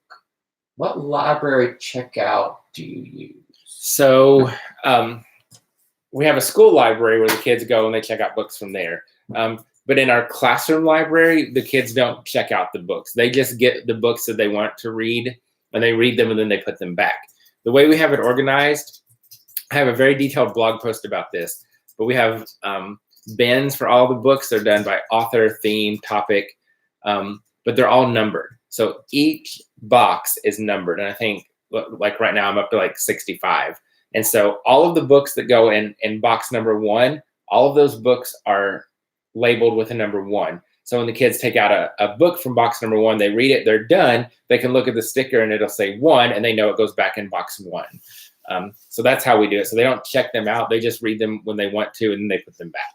What library checkout do you use? So we have a school library where the kids go and they check out books from there. But in our classroom library, the kids don't check out the books. They just get the books that they want to read, and they read them, and then they put them back. The way we have it organized, I have a very detailed blog post about this, but we have bins for all the books. They're done by author, theme, topic, but they're all numbered. So each box is numbered. And I think like right now I'm up to like 65. And so all of the books that go in box number 1, all of those books are labeled with a number 1. So when the kids take out a book from box number 1, they read it, they're done, they can look at the sticker and it'll say 1, and they know it goes back in box 1. So that's how we do it. So they don't check them out. They just read them when they want to, and then they put them back.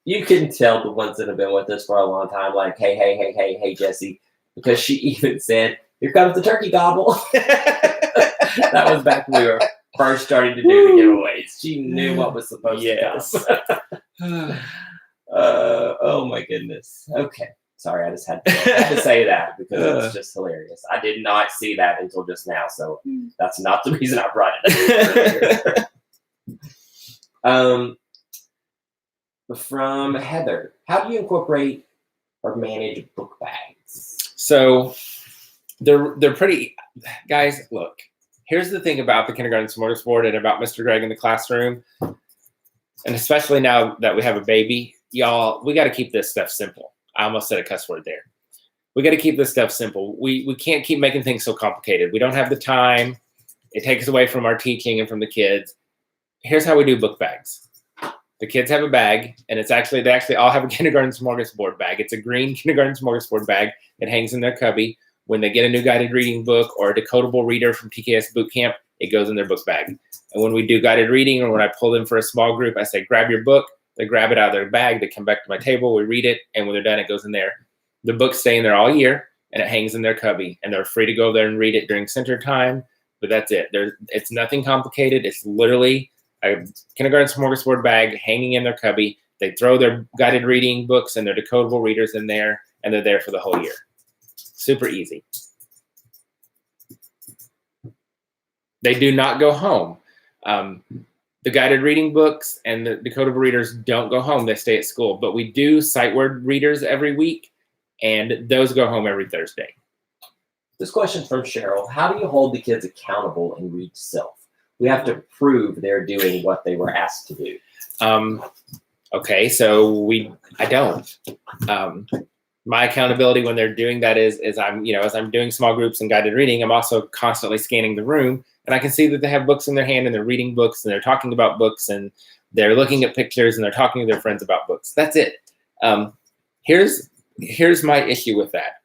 You can tell the ones that have been with us for a long time, like, hey, Jesse, because she even said, here comes the turkey gobble. That was back when we were first starting to do the giveaways. She knew what was supposed to come. Oh my goodness. Okay. Sorry, I just had to say that because it's just hilarious. I did not see that until just now, so that's not the reason I brought it up. From Heather, how do you incorporate or manage book bags? So they're pretty, guys, look, here's the thing about the Kindergarten Smorgasbord and about Mr. Greg in the classroom, and especially now that we have a baby, y'all, we got to keep this stuff simple. I almost said a cuss word there. We got to keep this stuff simple. We can't keep making things so complicated. We don't have the time. It takes away from our teaching and from the kids. Here's how we do book bags. The kids have a bag, and they actually all have a Kindergarten Smorgasbord bag. It's a green Kindergarten Smorgasbord bag that hangs in their cubby. When they get a new guided reading book or a decodable reader from TKS Boot Camp, it goes in their book bag. And when we do guided reading, or when I pull them for a small group, I say, grab your book. They grab it out of their bag. They come back to my table. We read it. And when they're done, it goes in there. The books stay in there all year, and it hangs in their cubby. And they're free to go there and read it during center time. But that's it. It's nothing complicated. It's literally a Kindergarten Smorgasbord bag hanging in their cubby. They throw their guided reading books and their decodable readers in there, and they're there for the whole year. Super easy. They do not go home. The guided reading books and the decodable readers don't go home. They stay at school. But we do sight word readers every week, and those go home every Thursday. This question from Cheryl. How do you hold the kids accountable and read self? We have to prove they're doing what they were asked to do. Okay, so I don't. My accountability when they're doing that is as I'm doing small groups and guided reading, I'm also constantly scanning the room, and I can see that they have books in their hand and they're reading books and they're talking about books and they're looking at pictures and they're talking to their friends about books. That's it. Here's my issue with that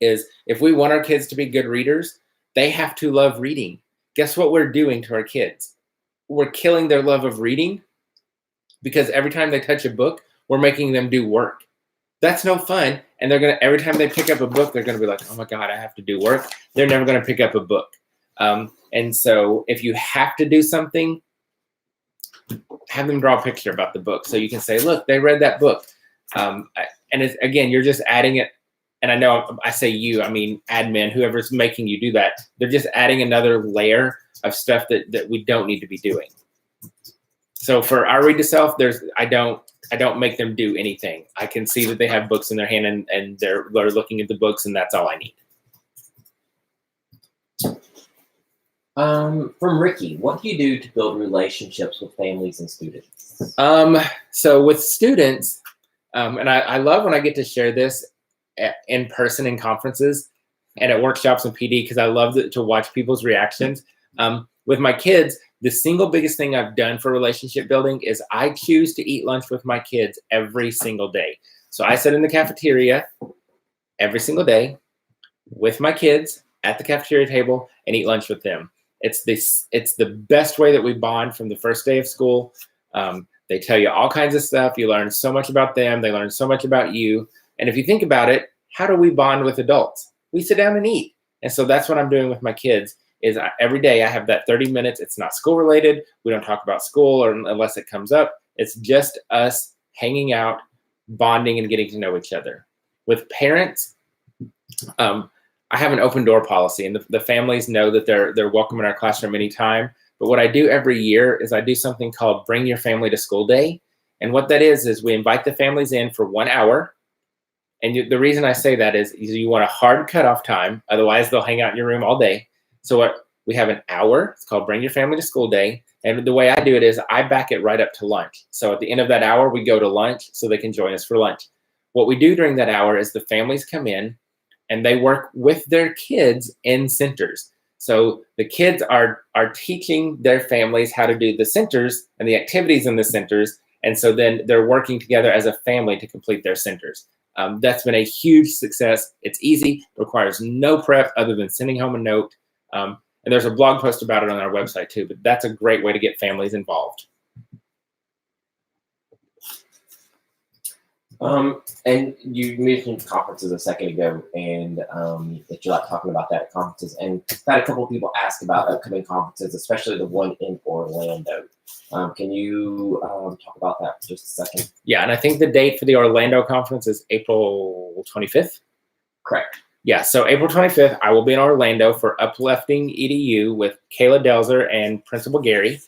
is if we want our kids to be good readers, they have to love reading. Guess what we're doing to our kids? We're killing their love of reading because every time they touch a book, we're making them do work. That's no fun. and they're gonna every time they pick up a book, they're gonna be like, oh my God, I have to do work. They're never gonna pick up a book. And so if you have to do something, have them draw a picture about the book so you can say, look, they read that book. And it's, again, you're just adding it. And I know I say you, I mean admin, whoever's making you do that. They're just adding another layer of stuff that we don't need to be doing. So for our read to self, I don't make them do anything. I can see that they have books in their hand and they're looking at the books, and that's all I need. From Ricky, what do you do to build relationships with families and students? So with students, and I love when I get to share this in person in conferences and at workshops and PD, because I love to watch people's reactions. With my kids, the single biggest thing I've done for relationship building is I choose to eat lunch with my kids every single day. So I sit in the cafeteria every single day with my kids at the cafeteria table and eat lunch with them. It's the best way that we bond from the first day of school. They tell you all kinds of stuff. You learn so much about them. They learn so much about you. And if you think about it, how do we bond with adults? We sit down and eat. And so that's what I'm doing with my kids is every day I have that 30 minutes. It's not school related. We don't talk about school unless it comes up. It's just us hanging out, bonding, and getting to know each other. With parents, I have an open door policy, and the families know that they're welcome in our classroom anytime. But what I do every year is I do something called Bring Your Family to School Day. And what that is we invite the families in for 1 hour. And the reason I say that is you want a hard cutoff time. Otherwise, they'll hang out in your room all day. So we have an hour. It's called Bring Your Family to School Day. And the way I do it is I back it right up to lunch. So at the end of that hour, we go to lunch so they can join us for lunch. What we do during that hour is the families come in and they work with their kids in centers. So the kids are teaching their families how to do the centers and the activities in the centers. And so then they're working together as a family to complete their centers. That's been a huge success. It's easy, requires no prep other than sending home a note. And there's a blog post about it on our website too, but that's a great way to get families involved. And you mentioned conferences a second ago, and that you like talking about that at conferences. And I've had a couple of people ask about upcoming conferences, especially the one in Orlando. Can you talk about that for just a second? Yeah, and I think the date for the Orlando conference is April 25th. Correct. Yeah, so April 25th, I will be in Orlando for Uplifting EDU with Kayla Delzer and Principal Gary.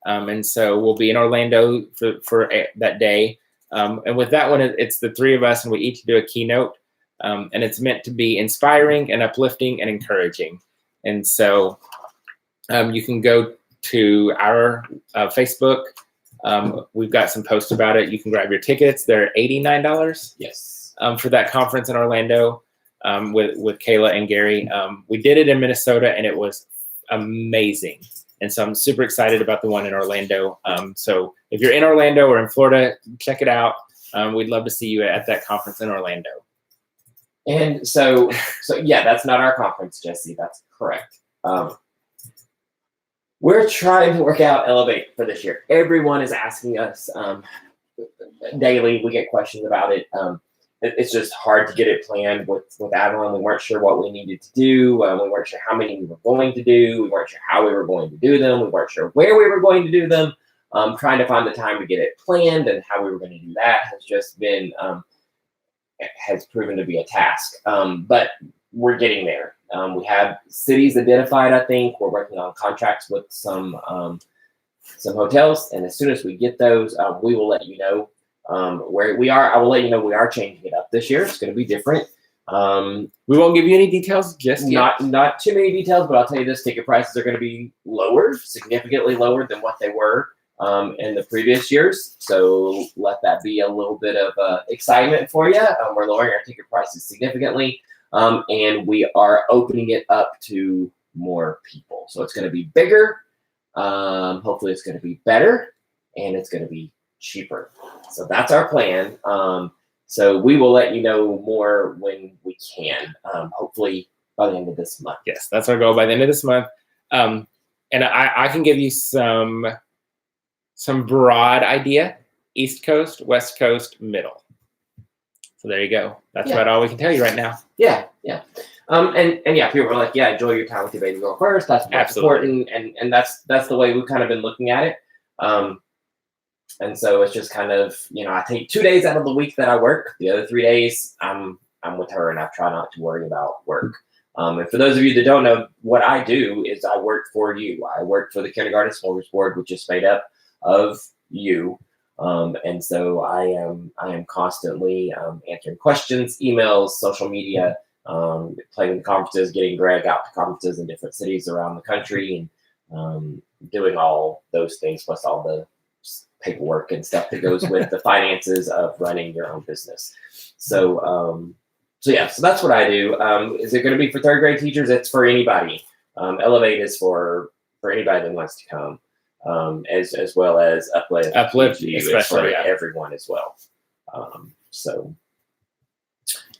And so we'll be in Orlando for that day. And with that one, it's the three of us, and we each do a keynote. And it's meant to be inspiring and uplifting and encouraging. And so you can go to our Facebook. We've got some posts about it. You can grab your tickets. They're $89. Yes. For that conference in Orlando with Kayla and Gary. We did it in Minnesota, and it was amazing. And so I'm super excited about the one in Orlando. So if you're in Orlando or in Florida, check it out. We'd love to see you at that conference in Orlando. And so yeah, that's not our conference, Jesse. That's correct. We're trying to work out Elevate for this year. Everyone is asking us daily. We get questions about it. It's just hard to get it planned with Adeline. We weren't sure what we needed to do. We weren't sure how many we were going to do. We weren't sure how we were going to do them. We weren't sure where we were going to do them. Trying to find the time to get it planned and how we were going to do that has just been, has proven to be a task. But we're getting there. We have cities identified, I think. We're working on contracts with some hotels. And as soon as we get those, we will let you know where we are. I will let you know we are changing it up this year. It's going to be different. We won't give you any details just yet. Not too many details, but I'll tell you this: ticket prices are going to be lower, significantly lower than what they were in the previous years. So let that be a little bit of excitement for you. We're lowering our ticket prices significantly, and we are opening it up to more people. So it's going to be bigger. Hopefully, it's going to be better, and it's going to be cheaper. So that's our plan. So we will let you know more when we can, hopefully by the end of this month. Yes, that's our goal by the end of this month. And I can give you some broad idea: East Coast, West Coast, middle. So there you go. That's Yeah. about all we can tell you right now. Yeah. And yeah, people were like, yeah, enjoy your time with your baby girl first. That's what's Absolutely. important. And that's the way we've kind of been looking at it. And so it's just kind of, I take 2 days out of the week that I work. The other 3 days I'm with her, and I try not to worry about work. And for those of you that don't know, what I do is I work for you. I work for the Kindergarten Smorgie Board, which is made up of you. And so I am constantly answering questions, emails, social media, playing the conferences, getting Greg out to conferences in different cities around the country, and doing all those things, plus all the paperwork and stuff that goes with the finances of running your own business. So that's what I do. Is it going to be for third grade teachers? It's for anybody. Elevate is for anybody that wants to come. As well as uplift, especially for everyone as well.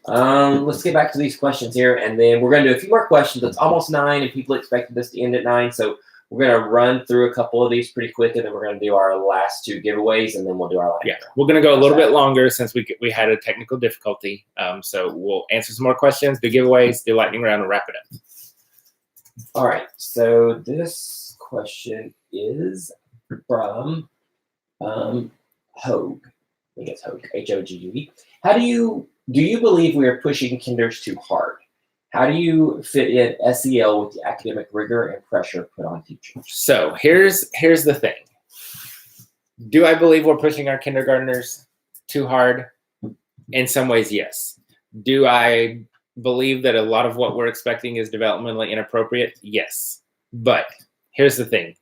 Let's get back to these questions here, and then we're going to do a few more questions. It's almost 9, and people expected this to end at 9, so we're going to run through a couple of these pretty quick, and then we're going to do our last 2 giveaways, and then we'll do our lightning round. We're going to go a little bit longer since we had a technical difficulty. So we'll answer some more questions, do giveaways, do lightning round, and wrap it up. All right. So this question is from Hogue. I think it's Hogue, H-O-G-U-E. Do you believe we are pushing kinders too hard? How do you fit in SEL with the academic rigor and pressure put on teachers? So here's the thing. Do I believe we're pushing our kindergartners too hard? In some ways, yes. Do I believe that a lot of what we're expecting is developmentally inappropriate? Yes. But here's the thing.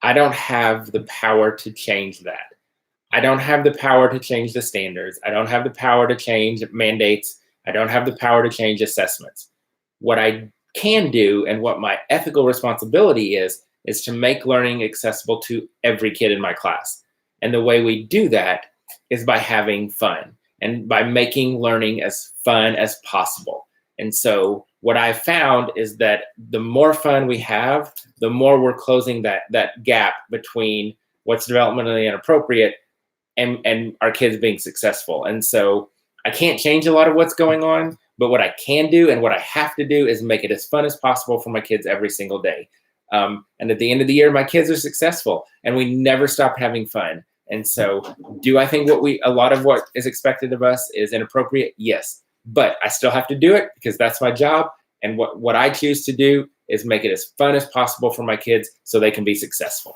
I don't have the power to change that. I don't have the power to change the standards. I don't have the power to change mandates. I don't have the power to change assessments. What I can do, and what my ethical responsibility is to make learning accessible to every kid in my class. And the way we do that is by having fun and by making learning as fun as possible. And so what I've found is that the more fun we have, the more we're closing that gap between what's developmentally inappropriate and our kids being successful. And so I can't change a lot of what's going on, but what I can do and what I have to do is make it as fun as possible for my kids every single day. And at the end of the year, my kids are successful, and we never stop having fun. And so do I think a lot of what is expected of us is inappropriate? Yes. But I still have to do it because that's my job. And what I choose to do is make it as fun as possible for my kids so they can be successful.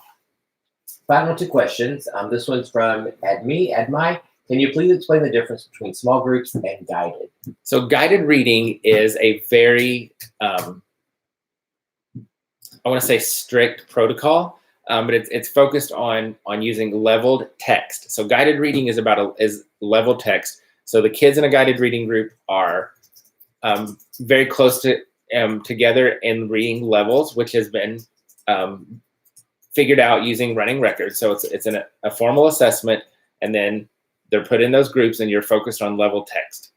Final 2 questions. This one's from Admai. Can you please explain the difference between small groups and guided? So guided reading is a very, I want to say strict protocol, but it's focused on using leveled text. So guided reading is is leveled text. So the kids in a guided reading group are very close to together in reading levels, which has been figured out using running records. So it's a formal assessment, and then they're put in those groups, and you're focused on level text.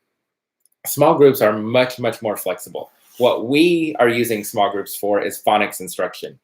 Small groups are much, much more flexible. What we are using small groups for is phonics instruction.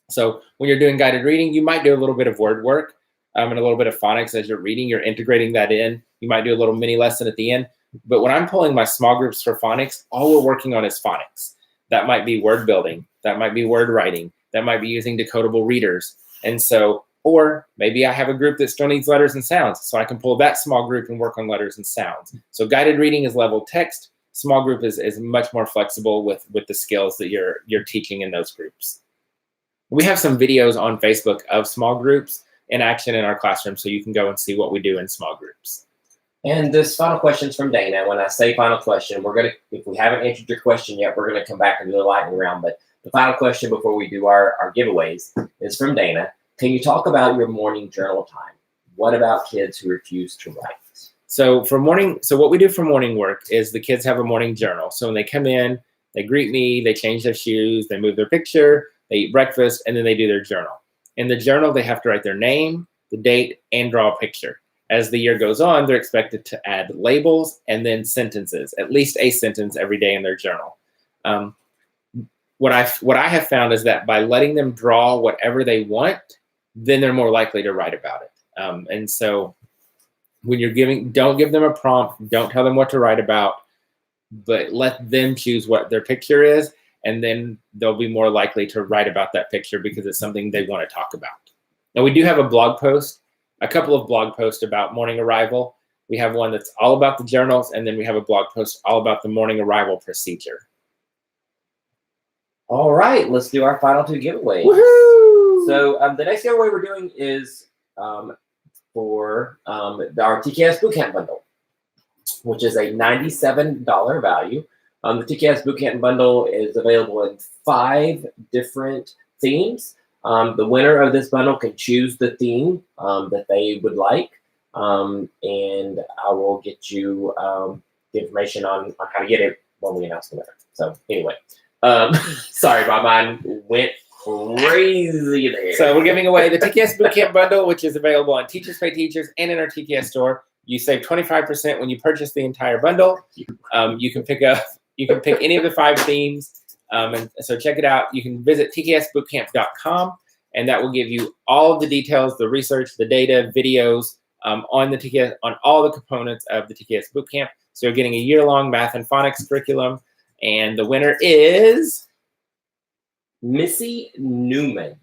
So when you're doing guided reading, you might do a little bit of word work and a little bit of phonics as you're reading. You're integrating that in. You might do a little mini lesson at the end. But when I'm pulling my small groups for phonics, all we're working on is phonics. That might be word building. That might be word writing. That might be using decodable readers. And so, or maybe I have a group that still needs letters and sounds, so I can pull that small group and work on letters and sounds. So guided reading is level text. Small group is much more flexible with the skills that you're teaching in those groups. We have some videos on Facebook of small groups in action in our classroom, so you can go and see what we do in small groups. And this final question is from Dana. When I say final question, if we haven't answered your question yet, we're gonna come back and do the lightning round. But the final question before we do our giveaways is from Dana. Can you talk about your morning journal time? What about kids who refuse to write? So what we do for morning work is the kids have a morning journal. So when they come in, they greet me, they change their shoes, they move their picture, they eat breakfast, and then they do their journal. In the journal, they have to write their name, the date, and draw a picture. As the year goes on, they're expected to add labels and then sentences, at least a sentence every day in their journal. What I have found is that by letting them draw whatever they want, then they're more likely to write about it. And so when you're giving, don't give them a prompt. Don't tell them what to write about, but let them choose what their picture is. And then they'll be more likely to write about that picture because it's something they want to talk about. Now, we do have a blog post, a couple of blog posts about morning arrival. We have one that's all about the journals, and then we have a blog post all about the morning arrival procedure. All right, let's do our final two giveaways. Woohoo! So the next giveaway we're doing is for our TKS Bootcamp Bundle, which is a $97 value. The TKS Bootcamp Bundle is available in 5 different themes. The winner of this bundle can choose the theme that they would like, and I will get you the information on how to get it when we announce the winner. So anyway, sorry, my mind went crazy there. So we're giving away the TKS Bootcamp Bundle, which is available on Teachers Pay Teachers and in our TKS store. You save 25% when you purchase the entire bundle. You can pick any of the 5 themes. And so check it out. You can visit tksbootcamp.com, and that will give you all of the details, the research, the data, videos on all the components of the TKS Bootcamp. So you're getting a year-long math and phonics curriculum, and the winner is Missy Newman.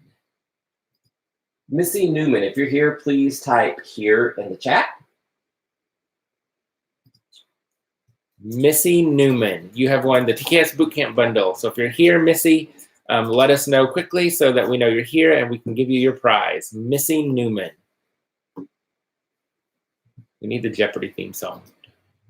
Missy Newman, if you're here, please type here in the chat. Missy Newman, you have won the TKS Bootcamp Bundle. So if you're here, Missy, let us know quickly so that we know you're here and we can give you your prize. Missy Newman. We need the Jeopardy theme song.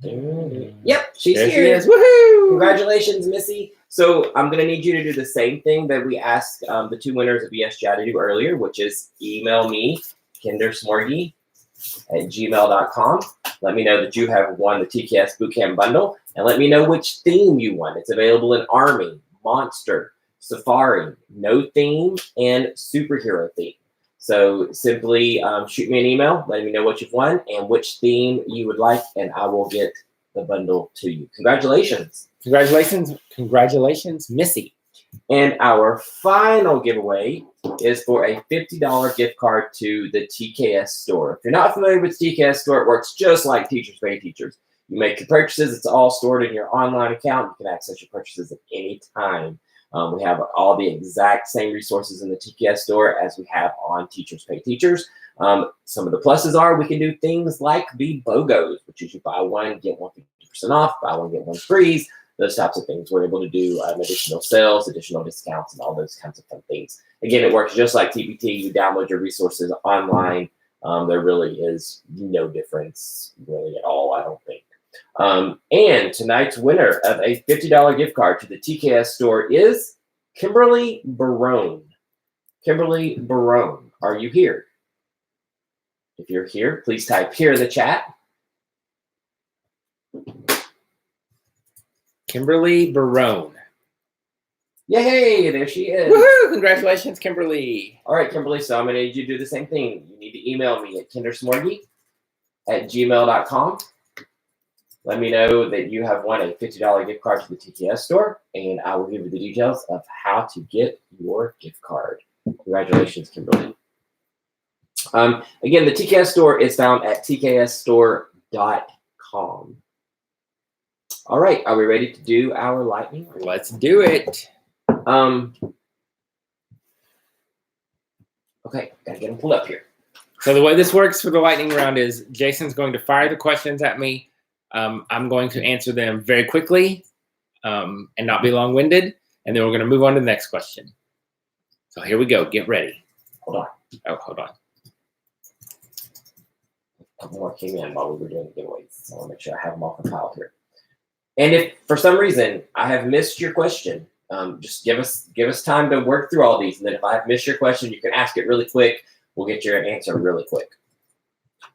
Yep, she's there here. She is. Woohoo! Congratulations, Missy. So I'm going to need you to do the same thing that we asked the 2 winners of ESGI to do earlier, which is email me, kindersmorgie@gmail.com. Let me know that you have won the TKS Bootcamp Bundle, and let me know which theme you won. It's available in Army, Monster, Safari, No Theme, and Superhero Theme. So simply shoot me an email, let me know what you've won and which theme you would like, and I will get the bundle to you. Congratulations. Congratulations, Missy. And our final giveaway is for a $50 gift card to the TKS store. If you're not familiar with the TKS store, it works just like Teachers Pay Teachers. You make your purchases, it's all stored in your online account. You can access your purchases at any time. We have all the exact same resources in the TKS store as we have on Teachers Pay Teachers. Some of the pluses are we can do things like the BOGOs, which is you buy one, get one 50% off, buy one, get one free. Those types of things. We're able to do additional sales, additional discounts, and all those kinds of fun things. Again, it works just like TPT. You download your resources online. There really is no difference really at all, I don't think. And tonight's winner of a $50 gift card to the TKS store is Kimberly Barone. Kimberly Barone, are you here? If you're here, please type here in the chat. Kimberly Barone. Yay, there she is. Woohoo! Congratulations, Kimberly. All right, Kimberly, so I'm going to need you to do the same thing. You need to email me at kindersmorgie@gmail.com. Let me know that you have won a $50 gift card to the TKS store, and I will give you the details of how to get your gift card. Congratulations, Kimberly. Again, the TKS store is found at tksstore.com. All right, are we ready to do our lightning round? Let's do it. Okay, gotta get them pulled up here. So the way this works for the lightning round is Jason's going to fire the questions at me. I'm going to answer them very quickly and not be long-winded, and then we're going to move on to the next question. So here we go. Get ready. Hold on. Oh, hold on. A couple more came in while we were doing the giveaways, so I want to make sure I have them all compiled here. And if for some reason I have missed your question, just give us time to work through all these. And then if I have missed your question, you can ask it really quick. We'll get your answer really quick.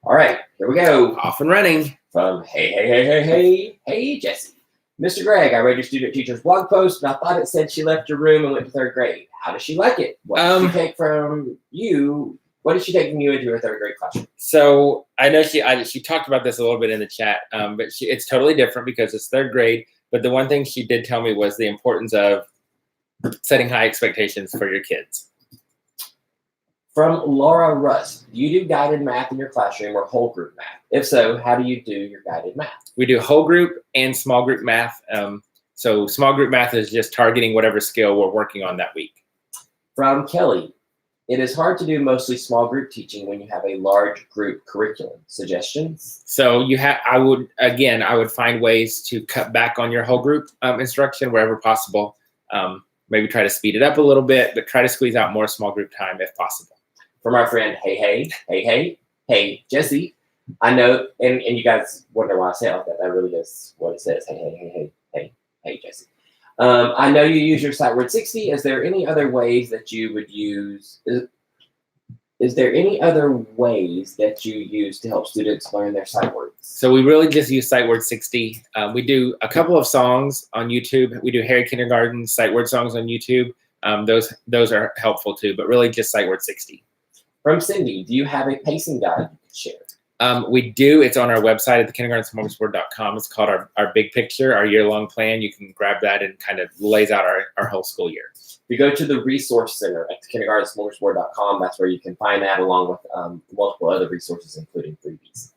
All right, here we go. Off and running. From hey, Jesse. Mr. Greg, I read your student teacher's blog post, and I thought it said she left your room and went to 3rd grade. How does she like it? What did she take from you? What did she take from you into her 3rd grade classroom? So I know she talked about this a little bit in the chat, but it's totally different because it's 3rd grade. But the one thing she did tell me was the importance of setting high expectations for your kids. From Laura Russ, do you do guided math in your classroom or whole group math? If so, how do you do your guided math? We do whole group and small group math. So small group math is just targeting whatever skill we're working on that week. From Kelly, it is hard to do mostly small group teaching when you have a large group curriculum. Suggestions? So I would find ways to cut back on your whole group instruction wherever possible. Maybe try to speed it up a little bit, but try to squeeze out more small group time if possible. From our friend, hey, Jesse, I know, and you guys wonder why I say it like that. That really is what it says. Hey, Jesse. I know you use your sight word 60. Is there any other ways that you would use? Is there any other ways that you use to help students learn their sight words? So we really just use sight word 60. We do a couple of songs on YouTube. We do Harry Kindergarten sight word songs on YouTube. Those are helpful too, but really just sight word 60. From Cindy, do you have a pacing guide you could share? We do. It's on our website at thekindergartensmorgasbord.com. It's called our big picture, our year-long plan. You can grab that and kind of lays out our whole school year. If you go to the resource center at thekindergartensmorgasbord.com, that's where you can find that along with multiple other resources, including freebies.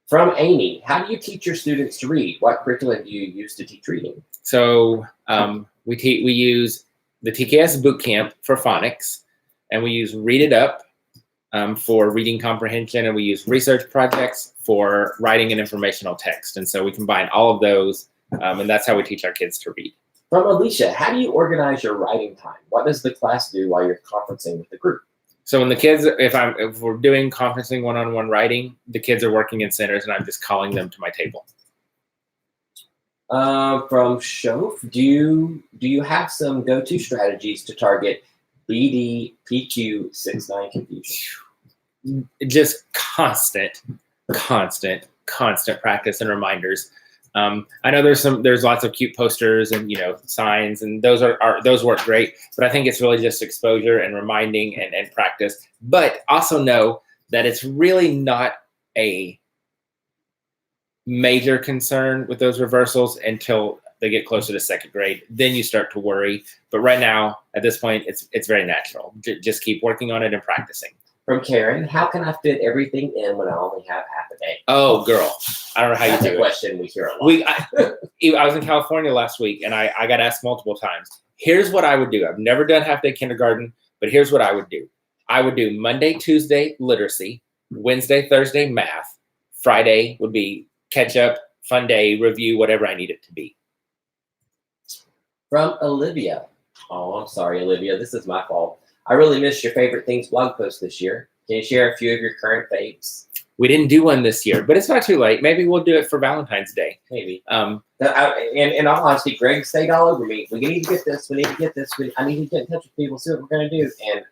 From Amy, how do you teach your students to read? What curriculum do you use to teach reading? So we use the TKS boot camp for phonics, and we use Read It Up for reading comprehension, and we use research projects for writing and informational text. And so we combine all of those, and that's how we teach our kids to read. From Alicia, how do you organize your writing time? What does the class do while you're conferencing with the group? So when the kids, if we're doing conferencing one-on-one writing, the kids are working in centers, and I'm just calling them to my table. From Shof, do you have some go-to strategies to target BD, PQ, 6-9 confusion? Just constant practice and reminders. I know there's lots of cute posters and signs, and those work great. But I think it's really just exposure and reminding and practice. But also know that it's really not a major concern with those reversals until they get closer to second grade. Then you start to worry. But right now, at this point, it's very natural. Just keep working on it and practicing. From Karen, how can I fit everything in when I only have half a day? Oh, girl, I don't know how That's you do a it. question we hear a lot. I was in California last week, and I got asked multiple times. Here's what I would do. I've never done half-day kindergarten, but here's what I would do. I would do Monday, Tuesday, literacy, Wednesday, Thursday, math. Friday would be catch up, fun day, review, whatever I need it to be. From Olivia. Oh, I'm sorry, Olivia. This is my fault. I really missed your favorite things blog post this year. Can you share a few of your current faves? We didn't do one this year, but it's not too late. Maybe we'll do it for Valentine's Day. Maybe. In all honesty, Greg stayed all over me. We need to get this. We need to get this. I need to get in touch with people, see what we're going to do. And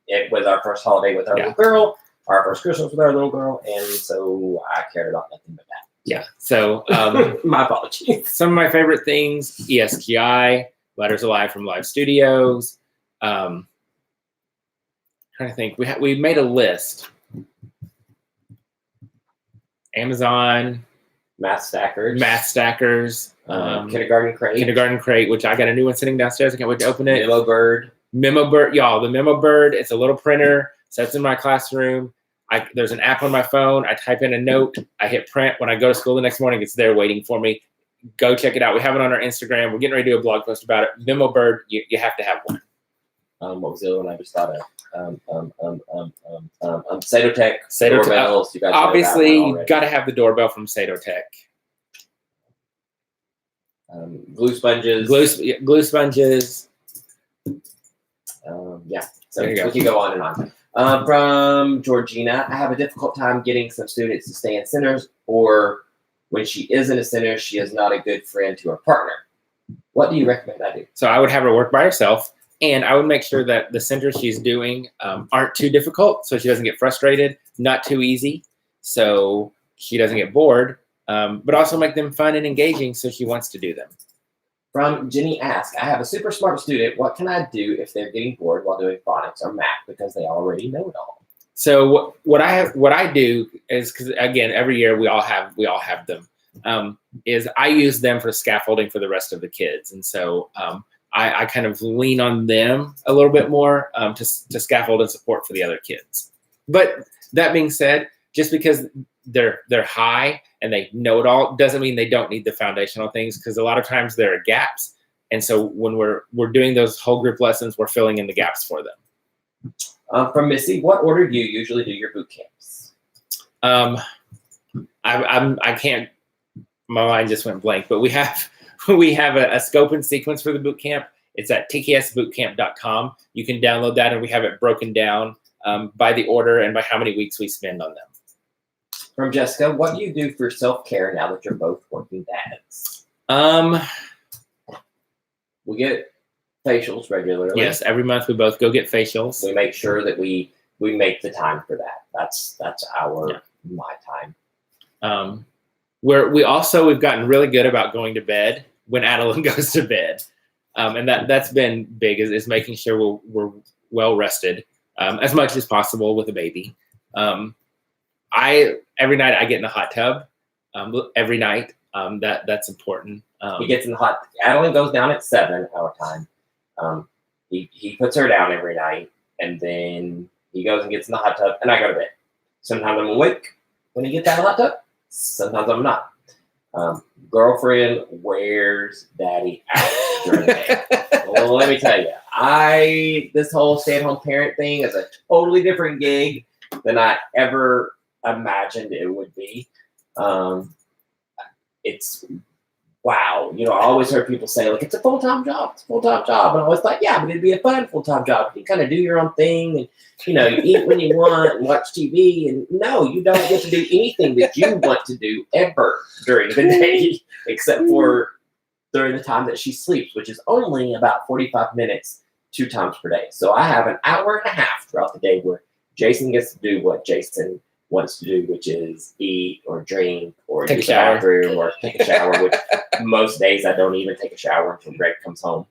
it was our first holiday with our little girl, our first Christmas with our little girl, and so I cared about nothing but that. Yeah. So my apologies. Some of my favorite things: ESGI, Letters Alive from Live Studios. Trying to think. We made a list. Amazon, Math Stackers, Kindergarten Crate, which I got a new one sitting downstairs. I can't wait to open it. Memo Bird, y'all. The Memo Bird. It's a little printer. Sits in my classroom. There's an app on my phone. I type in a note. I hit print. When I go to school the next morning, it's there waiting for me. Go check it out. We have it on our Instagram. We're getting ready to do a blog post about it. Memo Bird. You have to have one. What was the other one I just thought of? Sadotech doorbells. You guys obviously, you got to have the doorbell from Sadotech. Glue sponges. Glue sponges. Yeah. So we can go on and on. From Georgina, I have a difficult time getting some students to stay in centers, or when she is in a center, she is not a good friend to her partner. What do you recommend I do? So I would have her work by herself. And I would make sure that the centers she's doing aren't too difficult, so she doesn't get frustrated, not too easy, so she doesn't get bored, but also make them fun and engaging so she wants to do them. From Jenny Ask, I have a super smart student. What can I do if they're getting bored while doing phonics or math because they already know it all? So what I do is, because again, every year we all have them, is I use them for scaffolding for the rest of the kids. And so I kind of lean on them a little bit more to scaffold and support for the other kids. But that being said, just because they're high and they know it all doesn't mean they don't need the foundational things, because a lot of times there are gaps. And so when we're doing those whole group lessons, we're filling in the gaps for them. From Missy, what order do you usually do your boot camps? I can't. My mind just went blank. But we have a scope and sequence for the boot camp. It's at tksbootcamp.com. You can download that, and we have it broken down by the order and by how many weeks we spend on them. From Jessica, what do you do for self-care now that you're both working dads? We get facials regularly. Yes, every month we both go get facials. We make sure that we make the time for that. That's my time. We've gotten really good about going to bed when Adeline goes to bed, and that's been big is making sure we're well rested as much as possible with a baby. Every night I get in the hot tub. Every night. That's important. He gets in the hot. Adeline goes down at 7 our time. He puts her down every night, and then he goes and gets in the hot tub, and I go to bed. Sometimes I'm awake when he gets out of the hot tub. Sometimes I'm not. Girlfriend wears daddy out during the day. Well, let me tell you, this whole stay-at-home parent thing is a totally different gig than I ever imagined it would be. It's wow. I always heard people say, like, it's a full-time job. It's a full-time job. And I was like, yeah, but it'd be a fun full-time job. You kind of do your own thing, and, you eat when you want and watch TV. And no, you don't get to do anything that you want to do ever during the day, except for during the time that she sleeps, which is only about 45 minutes 2 times per day. So I have an hour and a half throughout the day where Jason gets to do what Jason wants to do, which is eat or drink or take use the bathroom or take a shower, which most days I don't even take a shower until Greg comes home.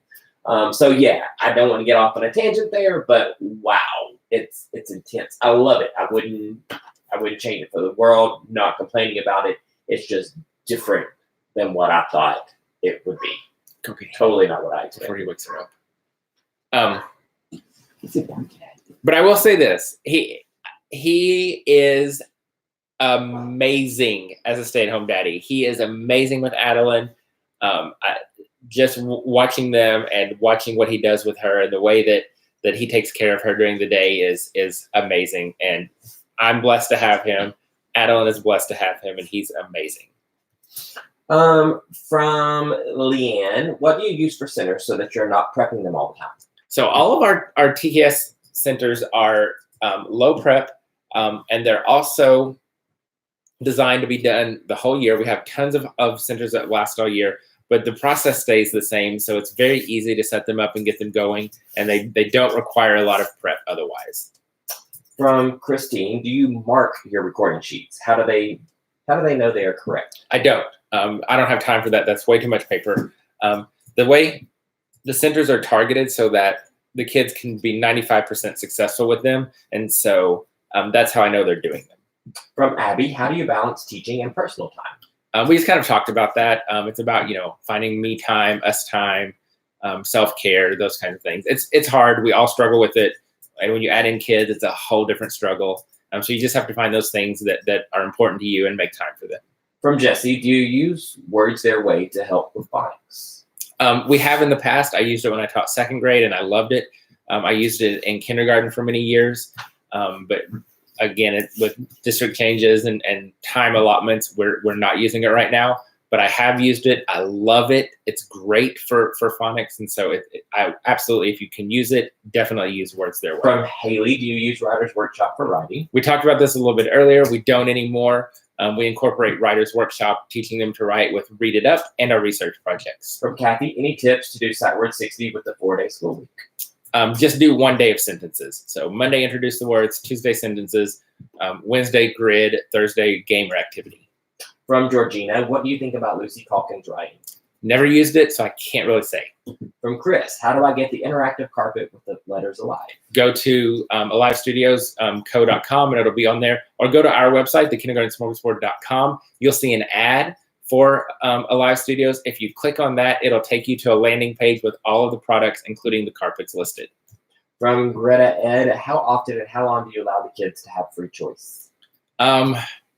So yeah, I don't want to get off on a tangent there, but wow, it's intense. I love it. I wouldn't change it for the world. Not complaining about it. It's just different than what I thought it would be. Okay. Totally not what I expected. 40 weeks are up. But I will say this: he is amazing as a stay-at-home daddy. He is amazing with Adeline. Just watching them and watching what he does with her and the way that he takes care of her during the day is amazing. And I'm blessed to have him. Adeline is blessed to have him, and he's amazing. From Leanne, what do you use for centers so that you're not prepping them all the time? So all of our TKS centers are low prep, and they're also designed to be done the whole year. We have tons of centers that last all year, but the process stays the same. So it's very easy to set them up and get them going, and they don't require a lot of prep otherwise. From Christine, do you mark your recording sheets? How do they know they are correct? I don't. I don't have time for that. That's way too much paper. The way the centers are targeted so that the kids can be 95% successful with them. And so that's how I know they're doing them. From Abby, how do you balance teaching and personal time? We just kind of talked about that. It's about, finding me time, us time, self-care, those kinds of things. It's hard. We all struggle with it. And when you add in kids, it's a whole different struggle. So you just have to find those things that are important to you and make time for them. From Jesse, do you use Words Their Way to help with phonics? We have in the past. I used it when I taught 2nd grade, and I loved it. I used it in kindergarten for many years. But again, with district changes and time allotments, we're not using it right now. But I have used it. I love it. It's great for phonics. And so I absolutely, if you can use it, definitely use Words Their Way. From Haley, do you use Writer's Workshop for writing? We talked about this a little bit earlier. We don't anymore. We incorporate Writer's Workshop, teaching them to write with Read It Up and our research projects. From Kathy, any tips to do Sight Word 60 with the 4-day school week? Just do 1 day of sentences. So Monday, introduce the words. Tuesday, sentences. Wednesday, grid. Thursday, game or activity. From Georgina, what do you think about Lucy Calkins' writing? Never used it, so I can't really say. From Chris, how do I get the interactive carpet with the letters alive? Go to alivestudios.co.com and it'll be on there. Or go to our website, thekindergartensmorgasbord.com. You'll see an ad for Alive Studios. If you click on that, it'll take you to a landing page with all of the products, including the carpets listed. From Greta Ed, how often and how long do you allow the kids to have free choice?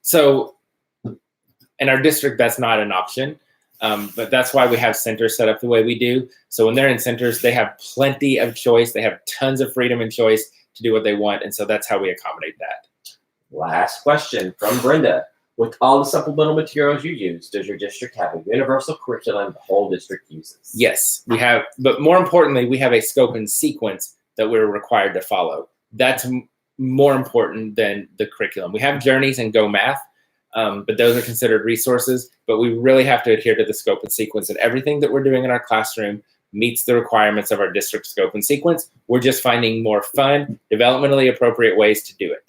So in our district, that's not an option. But that's why we have centers set up the way we do. So when they're in centers, they have plenty of choice. They have tons of freedom and choice to do what they want. And so that's how we accommodate that. Last question from Brenda. With all the supplemental materials you use, does your district have a universal curriculum the whole district uses? Yes, we have. But more importantly, we have a scope and sequence that we're required to follow. That's more important than the curriculum. We have journeys and Go Math, but those are considered resources. But we really have to adhere to the scope and sequence, and everything that we're doing in our classroom meets the requirements of our district scope and sequence. We're just finding more fun, developmentally appropriate ways to do it.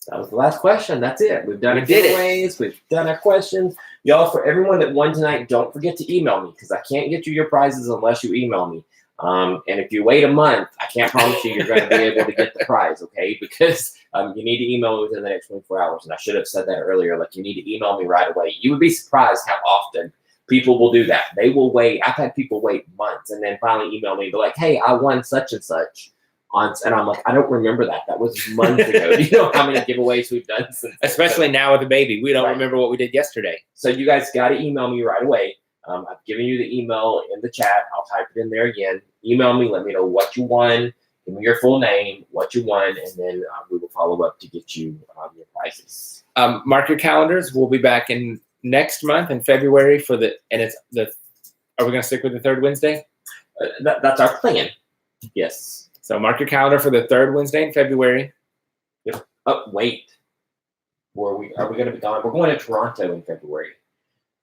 That was the last question. That's it. We've done our giveaways. We've done our questions. Y'all, for everyone that won tonight, don't forget to email me because I can't get you your prizes unless you email me. And if you wait a month, I can't promise you you're going to be able to get the prize, okay? Because you need to email me within the next 24 hours. And I should have said that earlier. Like, you need to email me right away. You would be surprised how often people will do that. They will wait. I've had people wait months and then finally email me and be like, hey, I won such and such. And I'm like, I don't remember that. That was months ago. Do you know how many giveaways we've done since? Especially now with a baby. We don't remember what we did yesterday. So you guys got to email me right away. I've given you the email in the chat. I'll type it in there again. Email me. Let me know what you won. Give me your full name, what you won, and then we will follow up to get you your prizes. Mark your calendars. We'll be back in next month in February for are we going to stick with the third Wednesday? That's our plan. Yes. So mark your calendar for the third Wednesday in February. Yep. Oh, wait. Are we going to be gone? We're going to Toronto in February.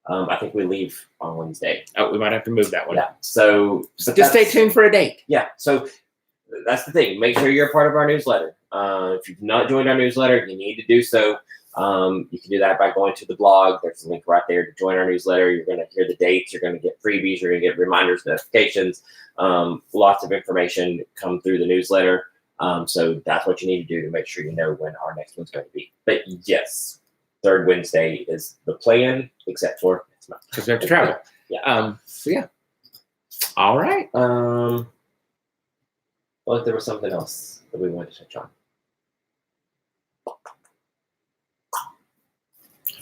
I think we leave on Wednesday. Oh, we might have to move that one. Yeah. So just stay tuned for a date. Yeah. So that's the thing. Make sure you're a part of our newsletter. If you've not joined our newsletter, you need to do so. You can do that by going to the blog. There's a link right there to join our newsletter. You're going to hear the dates. You're going to get freebies. You're going to get reminders, notifications. Lots of information come through the newsletter. So that's what you need to do to make sure you know when our next one's going to be. But yes, third Wednesday is the plan, except for next month. Because we have to travel. Yeah. So yeah. All right. Well, if there was something else that we wanted to touch on.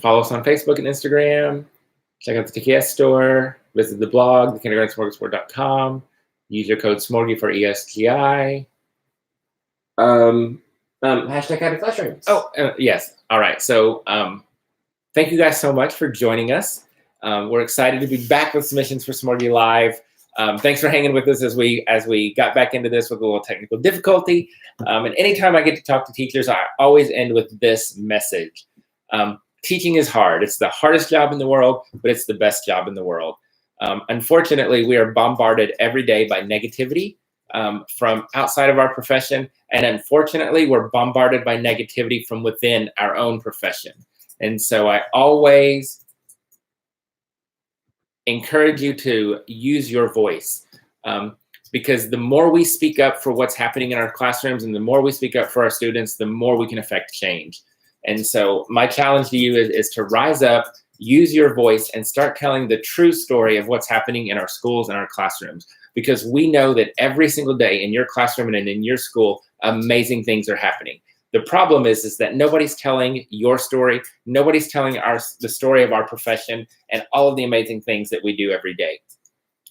Follow us on Facebook and Instagram. Check out the TKS store. Visit the blog, thekindergartensmorgasbord.com. Use your code Smorgie for ESGI. Hashtag Happy Classrooms. Oh, yes. All right. So thank you guys so much for joining us. We're excited to be back with submissions for Smorgie Live. Thanks for hanging with us as we got back into this with a little technical difficulty. And anytime I get to talk to teachers, I always end with this message. Teaching is hard. It's the hardest job in the world, but it's the best job in the world. Unfortunately, we are bombarded every day by negativity from outside of our profession. And unfortunately, we're bombarded by negativity from within our own profession. And so I always encourage you to use your voice because the more we speak up for what's happening in our classrooms and the more we speak up for our students, the more we can affect change. And so my challenge to you is to rise up, use your voice, and start telling the true story of what's happening in our schools and our classrooms. Because we know that every single day in your classroom and in your school, amazing things are happening. The problem is that nobody's telling your story. Nobody's telling the story of our profession and all of the amazing things that we do every day.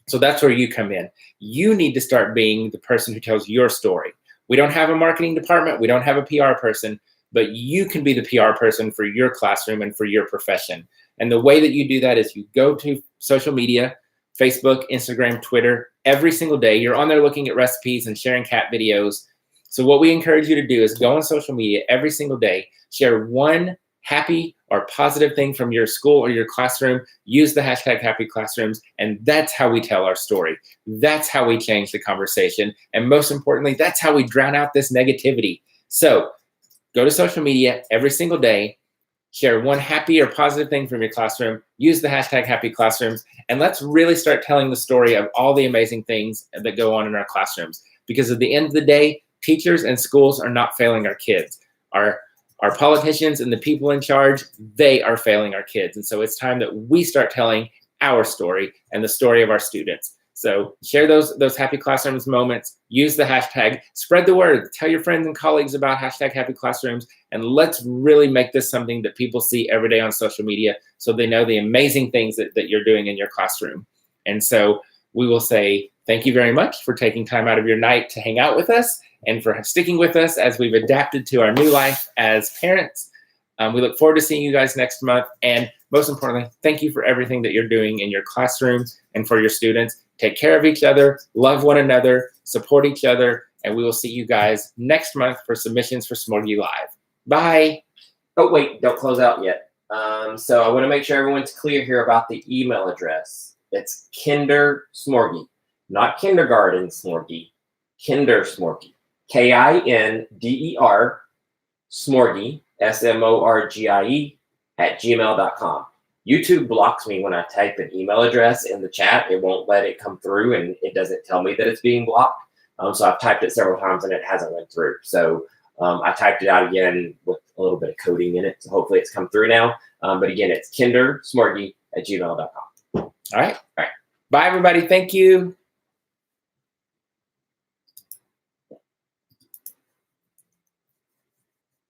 So that's where you come in. You need to start being the person who tells your story. We don't have a marketing department. We don't have a PR person. But you can be the PR person for your classroom and for your profession. And the way that you do that is you go to social media, Facebook, Instagram, Twitter, every single day. You're on there looking at recipes and sharing cat videos. So what we encourage you to do is go on social media every single day, share one happy or positive thing from your school or your classroom, use the hashtag Happy Classrooms, and that's how we tell our story. That's how we change the conversation. And most importantly, that's how we drown out this negativity. So go to social media every single day, share one happy or positive thing from your classroom, use the hashtag Happy Classrooms, and let's really start telling the story of all the amazing things that go on in our classrooms. Because at the end of the day, teachers and schools are not failing our kids. Our our politicians and the people in charge, they are failing our kids. And so it's time that we start telling our story and the story of our students. So share those happy classrooms moments, use the hashtag, spread the word, tell your friends and colleagues about hashtag happy classrooms, and let's really make this something that people see every day on social media so they know the amazing things that you're doing in your classroom. And so we will say thank you very much for taking time out of your night to hang out with us and for sticking with us as we've adapted to our new life as parents. We look forward to seeing you guys next month. And most importantly, thank you for everything that you're doing in your classroom and for your students. Take care of each other, love one another, support each other, and we will see you guys next month for submissions for Smorgie Live. Bye. Oh, wait, don't close out yet. So I want to make sure everyone's clear here about the email address. It's Kinder Smorgie, not kindergarten Smorgie, Kinder Smorgie, KINDER Smorgie, SMORGIE @gmail.com. YouTube blocks me when I type an email address in the chat. It won't let it come through, and it doesn't tell me that it's being blocked. So I've typed it several times and it hasn't went through. So I typed it out again with a little bit of coding in it. So hopefully it's come through now. But again, it's kindersmorgie @gmail.com. All right. Bye, everybody. Thank you.